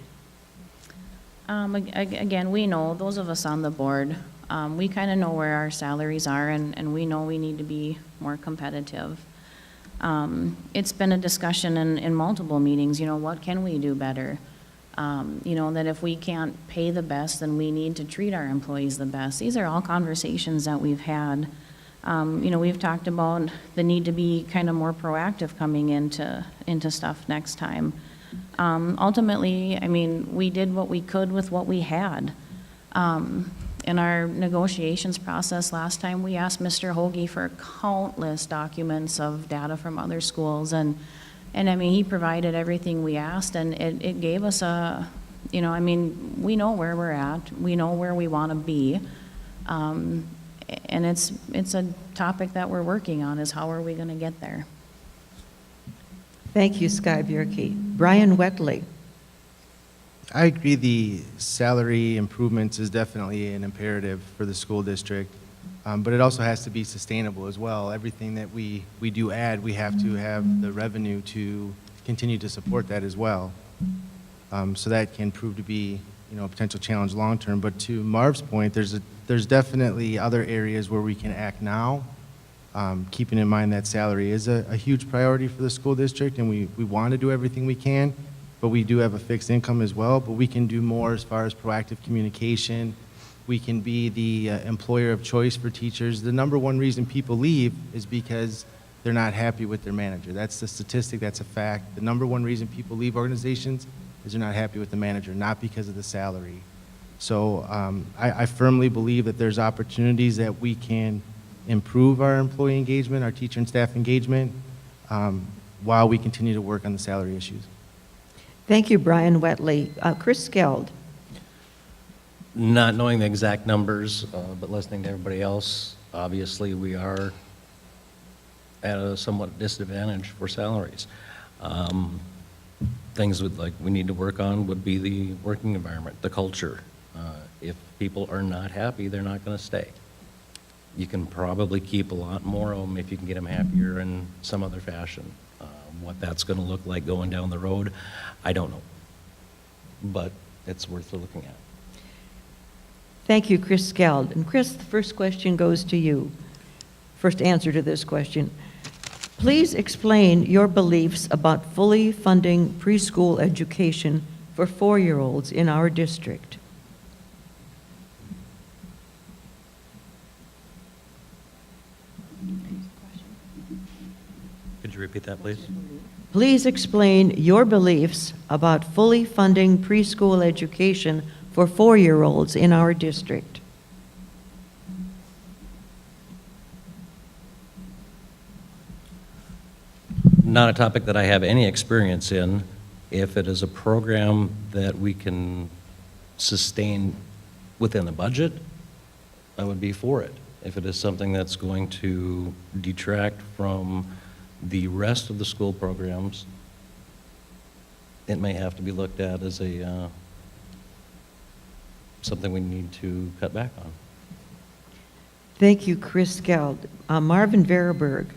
Again, we know, those of us on the board, we kind of know where our salaries are, and we know we need to be more competitive. It's been a discussion in multiple meetings, what can we do better? That if we can't pay the best, then we need to treat our employees the best. These are all conversations that we've had. We've talked about the need to be kind of more proactive coming into stuff next time. Ultimately, we did what we could with what we had. In our negotiations process last time, we asked Mr. Hoagie for countless documents of data from other schools, and he provided everything we asked, and it gave us we know where we're at, we know where we want to be, and it's a topic that we're working on, is how are we going to get there. Thank you, Sky Bjerke. Brian Wetley. I agree the salary improvements is definitely an imperative for the school district, but it also has to be sustainable as well. Everything that we do add, we have to have the revenue to continue to support that as well. So that can prove to be, a potential challenge long term. But to Marv's point, there's definitely other areas where we can act now, keeping in mind that salary is a huge priority for the school district, and we want to do everything we can. But we do have a fixed income as well, but we can do more as far as proactive communication. We can be the employer of choice for teachers. The number one reason people leave is because they're not happy with their manager. That's the statistic, that's a fact. The number one reason people leave organizations is they're not happy with the manager, not because of the salary. So I firmly believe that there's opportunities that we can improve our employee engagement, our teacher and staff engagement, while we continue to work on the salary issues. Thank you, Brian Wetley. Chris Skeld. Not knowing the exact numbers, but listening to everybody else, obviously we are at a somewhat disadvantage for salaries. Things we need to work on would be the working environment, the culture. If people are not happy, they're not going to stay. You can probably keep a lot more of them if you can get them happier in some other fashion. What that's going to look like going down the road, I don't know. But it's worth looking at. Thank you, Chris Skeld. And Chris, the first question goes to you. First answer to this question. Please explain your beliefs about fully funding preschool education for 4-year-olds in our district. Could you repeat that, please? Please explain your beliefs about fully funding preschool education for 4-year-olds in our district. Not a topic that I have any experience in. If it is a program that we can sustain within the budget, I would be for it. If it is something that's going to detract from the rest of the school programs, it may have to be looked at as something we need to cut back on. Thank you, Chris Skeld. Marvin Verberg.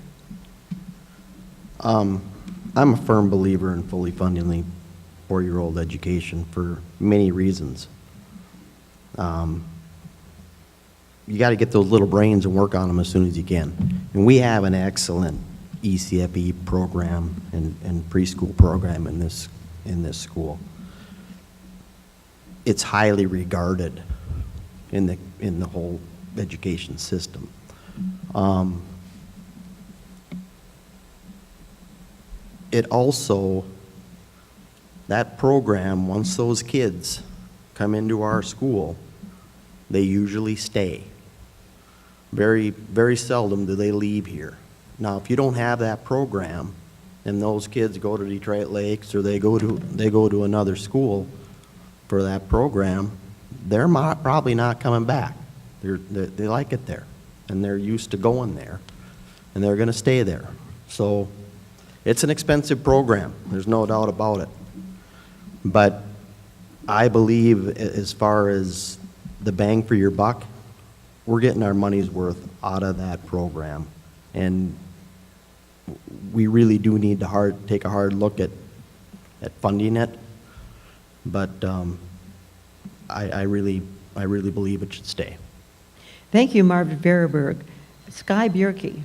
I'm a firm believer in fully funding the 4-year-old education for many reasons. You got to get those little brains and work on them as soon as you can. And we have an excellent ECFE program and preschool program in this school. It's highly regarded in the whole education system. It also, that program, once those kids come into our school, they usually stay. Very, very seldom do they leave here. Now, if you don't have that program, and those kids go to Detroit Lakes or they go to another school for that program, they're probably not coming back. They like it there, and they're used to going there, and they're going to stay there. So it's an expensive program. There's no doubt about it. But I believe as far as the bang for your buck, we're getting our money's worth out of that program. And we really do need to take a hard look at funding it. But I really believe it should stay. Thank you, Marvin Veriberg. Sky Bjerke.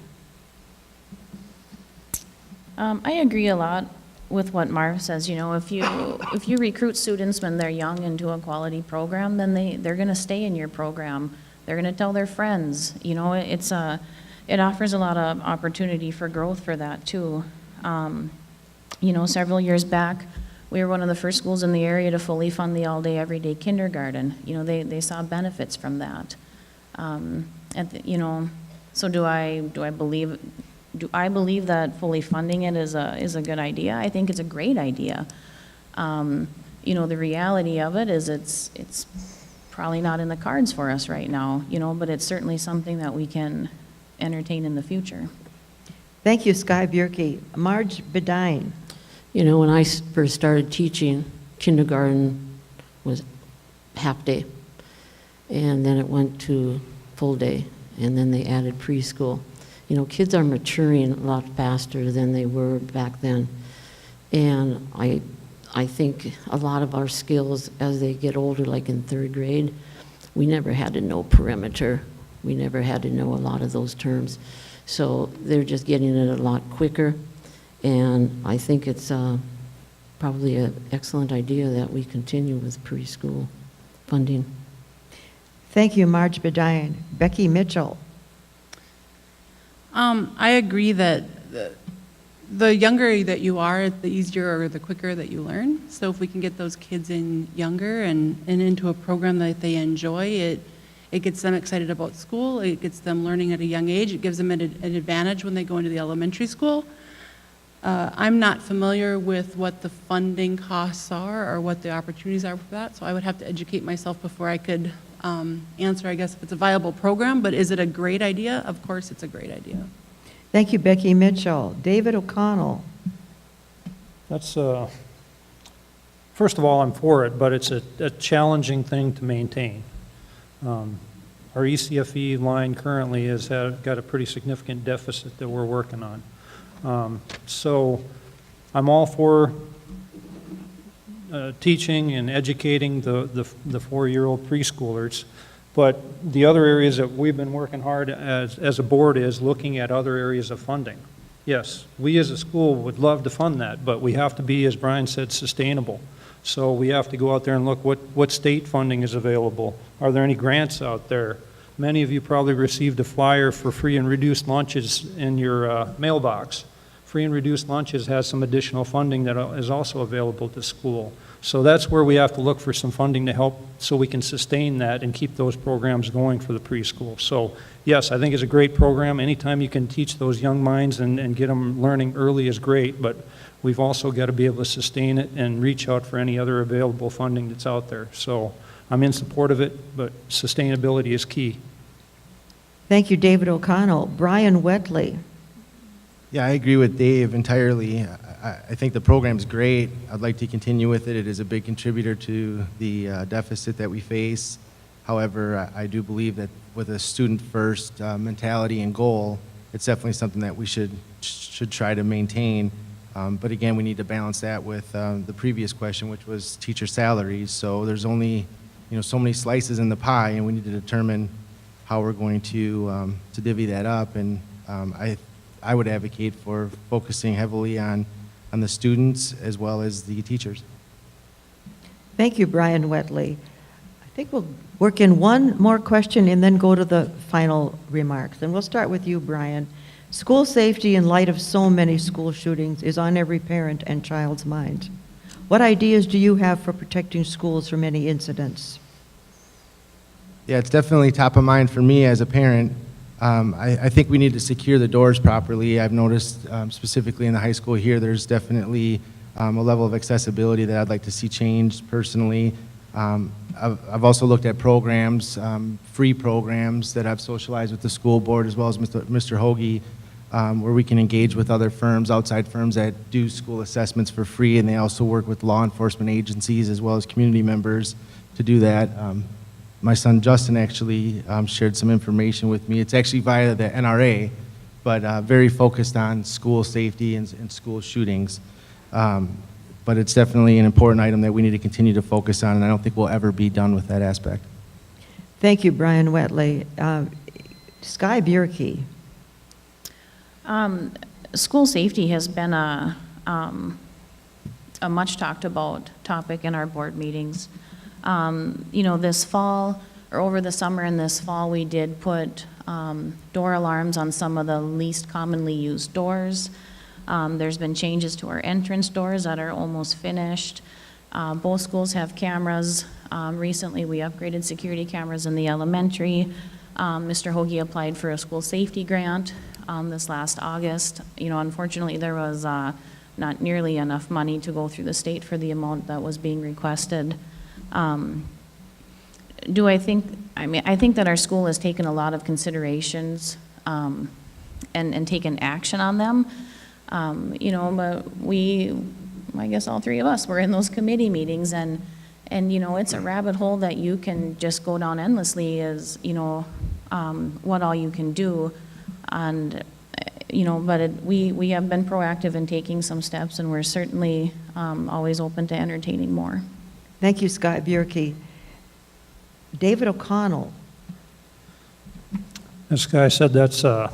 I agree a lot with what Marv says. You know, if you recruit students when they're young into a quality program, then they're going to stay in your program. They're going to tell their friends. You know, it offers a lot of opportunity for growth for that too. You know, several years back, we were one of the first schools in the area to fully fund the all-day, everyday kindergarten. You know, they saw benefits from that. You know, so do I believe that fully funding it is a good idea? I think it's a great idea. You know, the reality of it is it's probably not in the cards for us right now, you know, but it's certainly something that we can entertain in the future. Thank you, Sky Bjerke. Marge Bedine. You know, when I first started teaching, kindergarten was half day, and then it went to full day, and then they added preschool. You know, kids are maturing a lot faster than they were back then, and I think a lot of our skills as they get older, like in third grade, we never had to know perimeter. We never had to know a lot of those terms. So they're just getting it a lot quicker. And I think it's probably an excellent idea that we continue with preschool funding. Thank you, Marge Bedine. Becky Mitchell. I agree that the younger that you are, the easier or the quicker that you learn. So if we can get those kids in younger and into a program that they enjoy, it gets them excited about school, it gets them learning at a young age, it gives them an advantage when they go into the elementary school. I'm not familiar with what the funding costs are or what the opportunities are for that, so I would have to educate myself before I could answer, I guess, if it's a viable program. But is it a great idea? Of course it's a great idea. Thank you, Becky Mitchell. David O'Connell. That's, first of all, I'm for it, but it's a challenging thing to maintain. Our ECFE line currently has got a pretty significant deficit that we're working on. So I'm all for teaching and educating the 4-year-old preschoolers, but the other areas that we've been working hard as a board is looking at other areas of funding. Yes, we as a school would love to fund that, but we have to be, as Brian said, sustainable. So we have to go out there and look what state funding is available. Are there any grants out there? Many of you probably received a flyer for free and reduced lunches in your mailbox. Free and reduced lunches has some additional funding that is also available to school. So that's where we have to look for some funding to help so we can sustain that and keep those programs going for the preschool. So yes, I think it's a great program. Anytime you can teach those young minds and get them learning early is great, but we've also got to be able to sustain it and reach out for any other available funding that's out there. So I'm in support of it, but sustainability is key. Thank you, David O'Connell. Brian Wetley. Yeah, I agree with Dave entirely. I think the program's great. I'd like to continue with it. It is a big contributor to the deficit that we face. However, I do believe that with a student-first mentality and goal, it's definitely something that we should try to maintain. But again, we need to balance that with the previous question, which was teacher salaries. So there's only so many slices in the pie, and we need to determine how we're going to divvy that up. And I would advocate for focusing heavily on the students as well as the teachers. Thank you, Brian Wetley. I think we'll work in one more question and then go to the final remarks. And we'll start with you, Brian. School safety in light of so many school shootings is on every parent and child's mind. What ideas do you have for protecting schools from any incidents? Yeah, it's definitely top of mind for me as a parent. I think we need to secure the doors properly. I've noticed specifically in the high school here, there's definitely a level of accessibility that I'd like to see changed personally. I've also looked at programs, free programs that I've socialized with the school board as well as Mr. Hoagie where we can engage with other firms, outside firms that do school assessments for free, and they also work with law enforcement agencies as well as community members to do that. My son Justin actually shared some information with me. It's actually via the NRA, but very focused on school safety and school shootings. But it's definitely an important item that we need to continue to focus on, and I don't think we'll ever be done with that aspect. Thank you, Brian Wetley. Sky Bierke. School safety has been a much talked about topic in our board meetings. This fall, or over the summer and this fall, we did put door alarms on some of the least commonly used doors. There's been changes to our entrance doors that are almost finished. Both schools have cameras. Recently, we upgraded security cameras in the elementary. Mr. Hoagie applied for a school safety grant this last August. Unfortunately, there was not nearly enough money to go through the state for the amount that was being requested. I think that our school has taken a lot of considerations and taken action on them. But I guess all three of us were in those committee meetings, and it's a rabbit hole that you can just go down endlessly as, what all you can do. And, but we have been proactive in taking some steps, and we're certainly always open to entertaining more. Thank you, Sky Bierke. David O'Connell. As Sky said, that's a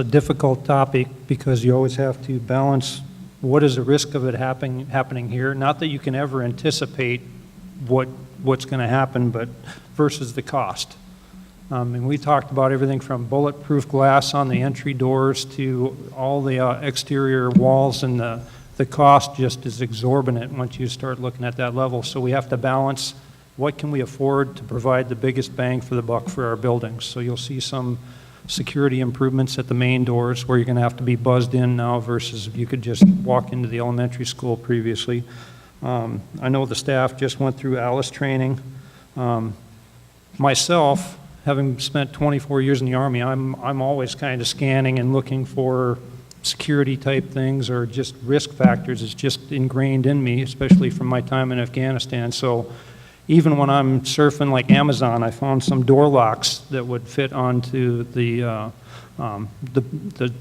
difficult topic because you always have to balance what is the risk of it happening here. Not that you can ever anticipate what's going to happen, but versus the cost. And we talked about everything from bulletproof glass on the entry doors to all the exterior walls, and the cost just is exorbitant once you start looking at that level. So we have to balance what can we afford to provide the biggest bang for the buck for our buildings. So you'll see some security improvements at the main doors where you're going to have to be buzzed in now versus if you could just walk into the elementary school previously. I know the staff just went through ALICE training. Myself, having spent 24 years in the Army, I'm always kind of scanning and looking for security type things or just risk factors. It's just ingrained in me, especially from my time in Afghanistan. So even when I'm surfing like Amazon, I found some door locks that would fit onto the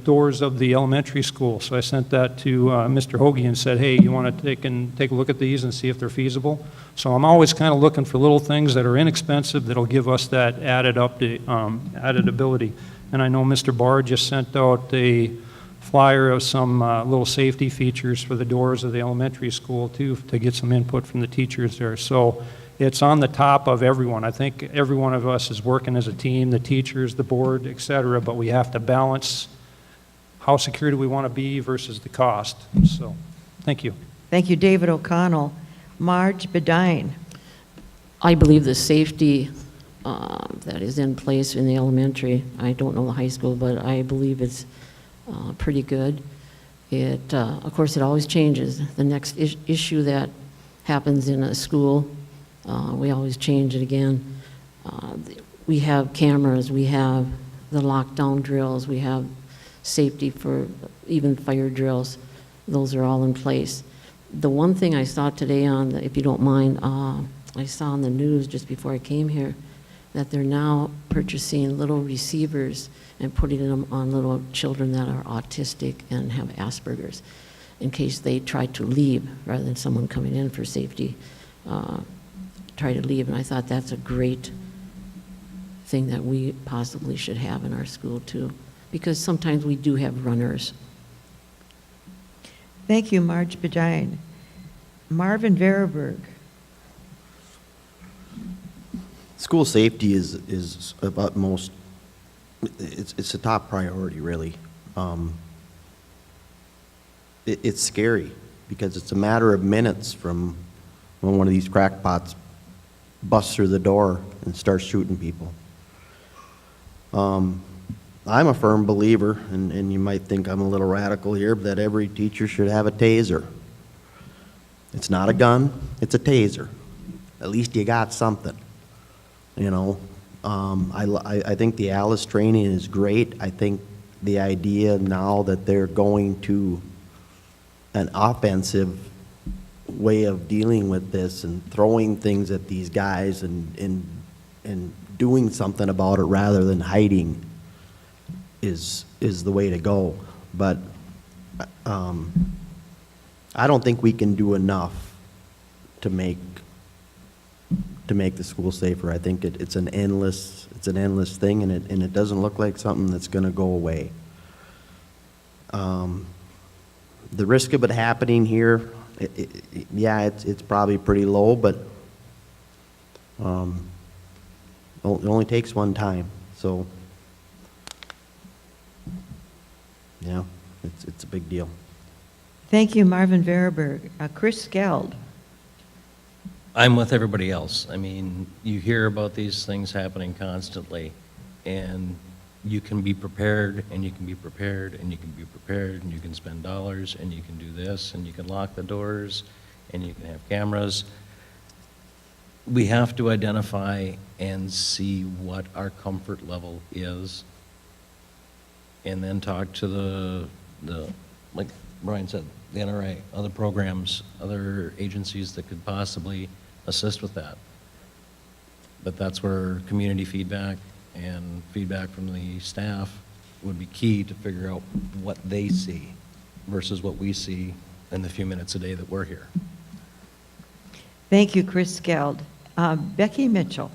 doors of the elementary school. So I sent that to Mr. Hoagie and said, hey, you want to take a look at these and see if they're feasible? So I'm always kind of looking for little things that are inexpensive that'll give us that added ability. And I know Mr. Barr just sent out a flyer of some little safety features for the doors of the elementary school too, to get some input from the teachers there. So it's on the top of everyone. I think every one of us is working as a team, the teachers, the board, et cetera, but we have to balance how secure do we want to be versus the cost. So, thank you. Thank you, David O'Connell. Marge Bedine. I believe the safety that is in place in the elementary, I don't know the high school, but I believe it's pretty good. It, of course, it always changes. The next issue that happens in a school, we always change it again. We have cameras, we have the lockdown drills, we have safety for even fire drills. Those are all in place. The one thing I saw today on, if you don't mind, I saw on the news just before I came here that they're now purchasing little receivers and putting them on little children that are autistic and have Asperger's in case they try to leave rather than someone coming in for safety. Try to leave, and I thought that's a great thing that we possibly should have in our school too, because sometimes we do have runners. Thank you, Marge Bedine. Marvin Veriberg. School safety is of utmost, it's a top priority, really. It's scary because it's a matter of minutes from when one of these crackpots busts through the door and starts shooting people. I'm a firm believer, and you might think I'm a little radical here, but that every teacher should have a taser. It's not a gun, it's a taser. At least you got something, you know. I think the ALICE training is great. I think the idea now that they're going to an offensive way of dealing with this and throwing things at these guys and doing something about it rather than hiding is the way to go. But I don't think we can do enough to make the school safer. I think it's an endless thing, and it doesn't look like something that's going to go away. The risk of it happening here, yeah, it's probably pretty low, but it only takes one time. So, yeah, it's a big deal. Thank you, Marvin Verberg. Chris Skeld. I'm with everybody else. I mean, you hear about these things happening constantly, and you can be prepared, and you can be prepared, and you can be prepared, and you can spend dollars, and you can do this, and you can lock the doors, and you can have cameras. We have to identify and see what our comfort level is, and then talk to the like Brian said, the NRA, other programs, other agencies that could possibly assist with that. But that's where community feedback and feedback from the staff would be key to figure out what they see versus what we see in the few minutes a day that we're here. Thank you, Chris Skeld. Becky Mitchell.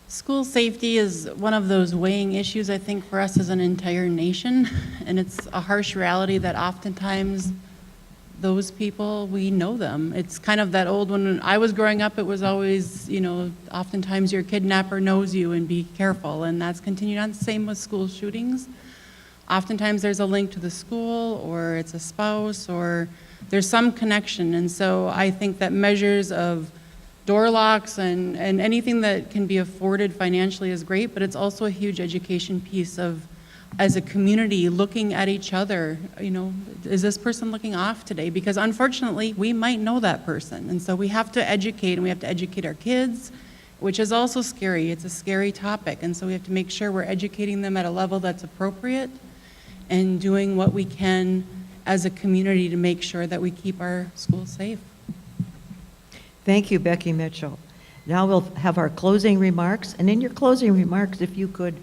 School safety is one of those weighing issues, I think, for us as an entire nation, and it's a harsh reality that oftentimes those people, we know them. It's kind of that old, when I was growing up, it was always, you know, oftentimes your kidnapper knows you and be careful, and that's continued on. Same with school shootings. Oftentimes there's a link to the school, or it's a spouse, or there's some connection, and so I think that measures of door locks and anything that can be afforded financially is great, but it's also a huge education piece of, as a community, looking at each other. You know, is this person looking off today? Because unfortunately, we might know that person, and so we have to educate, and we have to educate our kids, which is also scary. It's a scary topic, and so we have to make sure we're educating them at a level that's appropriate and doing what we can as a community to make sure that we keep our schools safe. Thank you, Becky Mitchell. Now we'll have our closing remarks, and in your closing remarks, if you could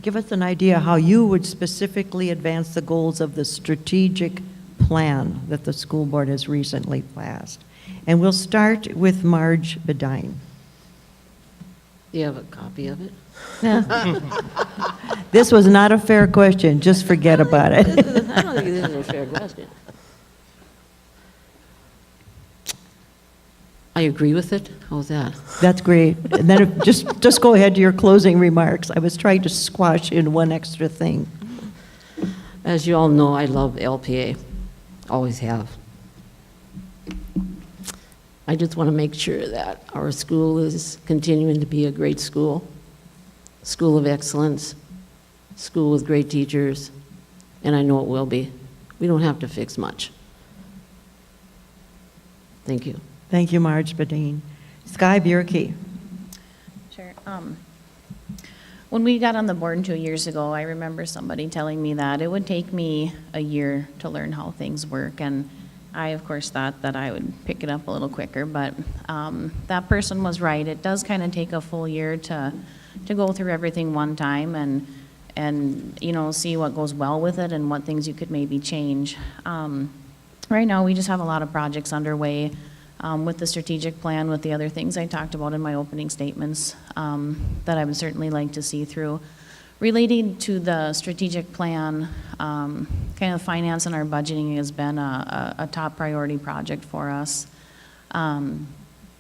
give us an idea how you would specifically advance the goals of the strategic plan that the school board has recently passed. And we'll start with Marge Bedine. Do you have a copy of it? This was not a fair question. Just forget about it. I don't think this is a fair question. I agree with it. How's that? That's great. And then just go ahead to your closing remarks. I was trying to squash in one extra thing. As you all know, I love LPA. Always have. I just want to make sure that our school is continuing to be a great school, school of excellence, school with great teachers, and I know it will be. We don't have to fix much. Thank you. Thank you, Marge Bedine. Sky Bierke. Sure. When we got on the board 2 years ago, I remember somebody telling me that it would take me a year to learn how things work, and I, of course, thought that I would pick it up a little quicker, but that person was right. It does kind of take a full year to go through everything one time and you know, see what goes well with it and what things you could maybe change. Right now, we just have a lot of projects underway with the strategic plan, with the other things I talked about in my opening statements that I would certainly like to see through. Relating to the strategic plan, kind of finance and our budgeting has been a top priority project for us. You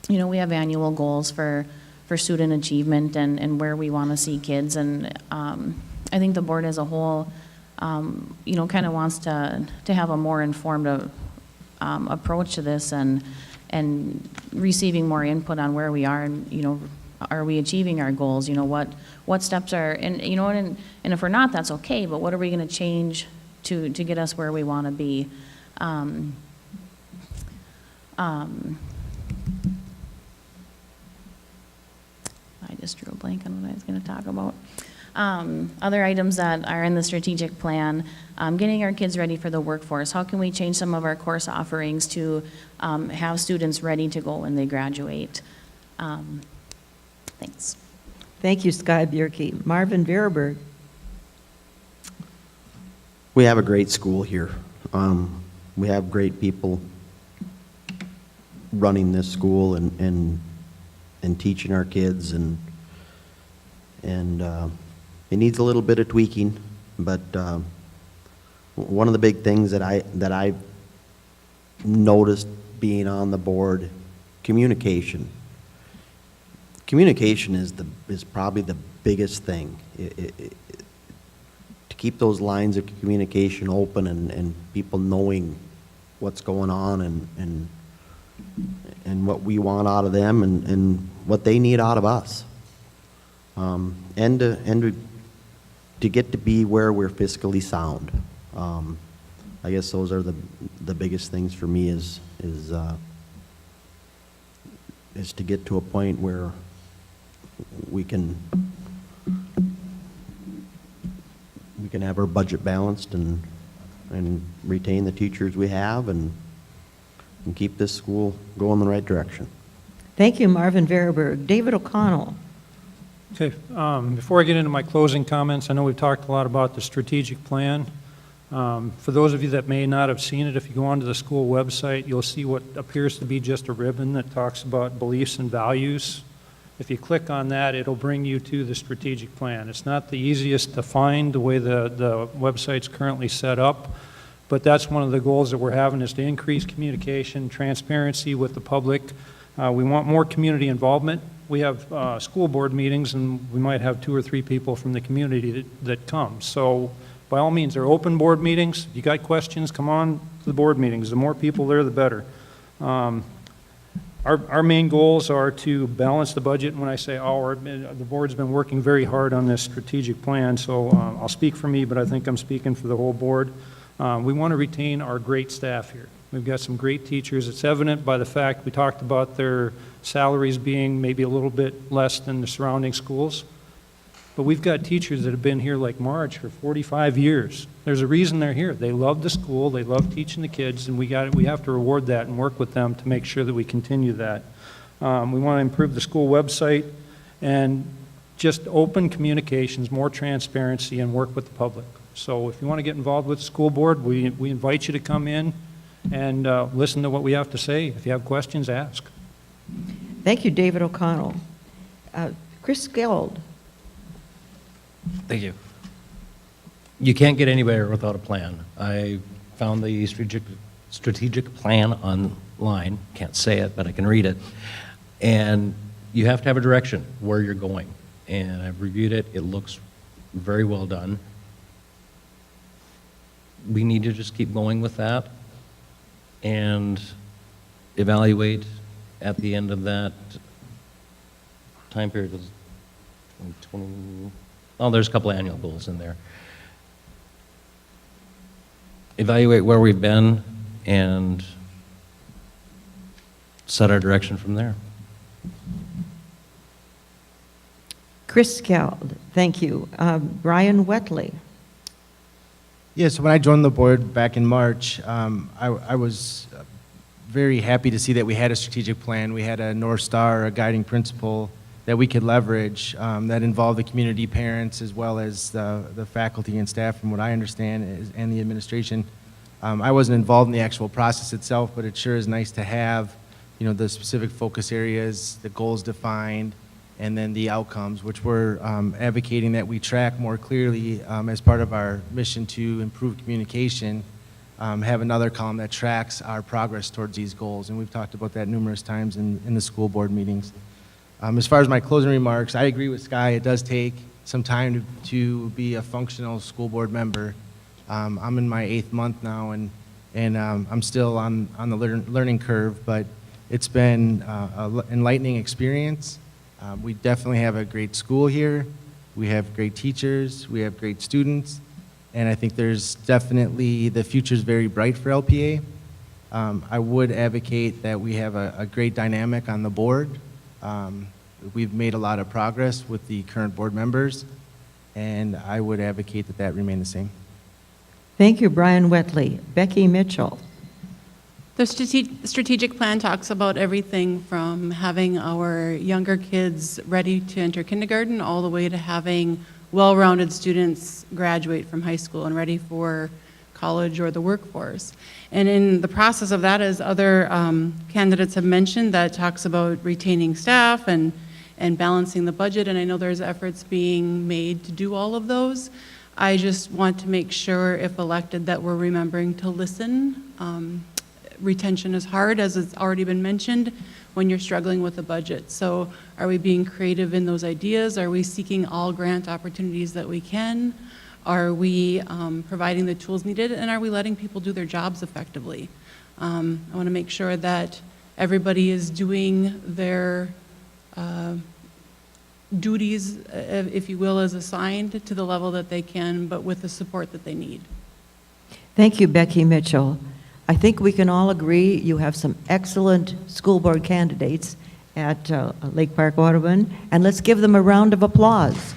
know, we have annual goals for student achievement and where we want to see kids, and I think the board as a whole, you know, kind of wants to have a more informed approach to this and receiving more input on where we are, and, you know, are we achieving our goals? You know, what steps are, and, you know, and if we're not, that's okay, but what are we going to change to get us where we want to be? I just drew a blank on what I was going to talk about. Other items that are in the strategic plan, getting our kids ready for the workforce. How can we change some of our course offerings to have students ready to go when they graduate? Thanks. Thank you, Sky Bierke. Marvin Veraberg. We have a great school here. We have great people running this school and teaching our kids, and it needs a little bit of tweaking, but one of the big things that I noticed being on the board, communication. Communication is probably the biggest thing. To keep those lines of communication open and people knowing what's going on and what we want out of them and what they need out of us. And to get to be where we're fiscally sound. I guess those are the biggest things for me is to get to a point where we can have our budget balanced and retain the teachers we have and keep this school going the right direction. Thank you, Marvin Veraberg. David O'Connell. Okay, before I get into my closing comments, I know we've talked a lot about the strategic plan. For those of you that may not have seen it, if you go onto the school website, you'll see what appears to be just a ribbon that talks about beliefs and values. If you click on that, it'll bring you to the strategic plan. It's not the easiest to find the way the website's currently set up, but that's one of the goals that we're having, is to increase communication, transparency with the public. We want more community involvement. We have school board meetings, and we might have 2 or 3 people from the community that come. So by all means, they're open board meetings. If you got questions, come on to the board meetings. The more people there, the better. Our main goals are to balance the budget. And when I say our, the board's been working very hard on this strategic plan, so I'll speak for me, but I think I'm speaking for the whole board. We want to retain our great staff here. We've got some great teachers. It's evident by the fact we talked about their salaries being maybe a little bit less than the surrounding schools. But we've got teachers that have been here like Marge for 45 years. There's a reason they're here. They love the school, they love teaching the kids, and we have to reward that and work with them to make sure that we continue that. We want to improve the school website and just open communications, more transparency, and work with the public. So if you want to get involved with the school board, we invite you to come in and listen to what we have to say. If you have questions, ask. Thank you, David O'Connell. Chris Geld. Thank you. You can't get anywhere without a plan. I found the strategic plan online. Can't say it, but I can read it. And you have to have a direction where you're going. And I've reviewed it. It looks very well done. We need to just keep going with that and evaluate at the end of that time period. 2020. Oh, there's a couple of annual goals in there. Evaluate where we've been and set our direction from there. Chris Geld, thank you. Brian Wetley. Yeah, so when I joined the board back in March, I was very happy to see that we had a strategic plan. We had a North Star, a guiding principle that we could leverage that involved the community, parents, as well as the faculty and staff, from what I understand, and the administration. I wasn't involved in the actual process itself, but it sure is nice to have, the specific focus areas, the goals defined, and then the outcomes, which we're advocating that we track more clearly as part of our mission to improve communication. Have another column that tracks our progress towards these goals, and we've talked about that numerous times in the school board meetings. As far as my closing remarks, I agree with Sky. It does take some time to be a functional school board member. I'm in my 8th month now, and I'm still on the learning curve, but it's been an enlightening experience. We definitely have a great school here. We have great teachers. We have great students. And I think there's definitely, the future's very bright for LPA. I would advocate that we have a great dynamic on the board. We've made a lot of progress with the current board members. and I would advocate that that remain the same. Thank you, Brian Wetley. Becky Mitchell. The strategic plan talks about everything from having our younger kids ready to enter kindergarten all the way to having well-rounded students graduate from high school and ready for college or the workforce. And in the process of that, as other candidates have mentioned, that talks about retaining staff and balancing the budget, and I know there's efforts being made to do all of those. I just want to make sure, if elected, that we're remembering to listen. Retention is hard, as it's already been mentioned, when you're struggling with a budget. So are we being creative in those ideas? Are we seeking all grant opportunities that we can? Are we providing the tools needed? And are we letting people do their jobs effectively? I want to make sure that everybody is doing their duties, if you will, as assigned to the level that they can, but with the support that they need. Thank you, Becky Mitchell. I think we can all agree you have some excellent school board candidates at Lake Park, Audubon, and let's give them a round of applause.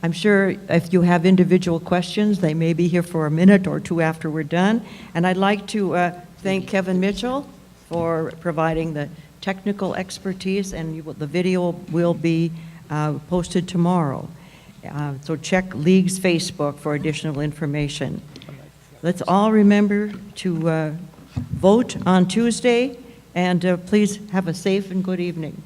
I'm sure if you have individual questions, they may be here for a minute or two after we're done. And I'd like to thank Kevin Mitchell for providing the technical expertise, and the video will be posted tomorrow. So check League's Facebook for additional information. Let's all remember to vote on Tuesday, and please have a safe and good evening.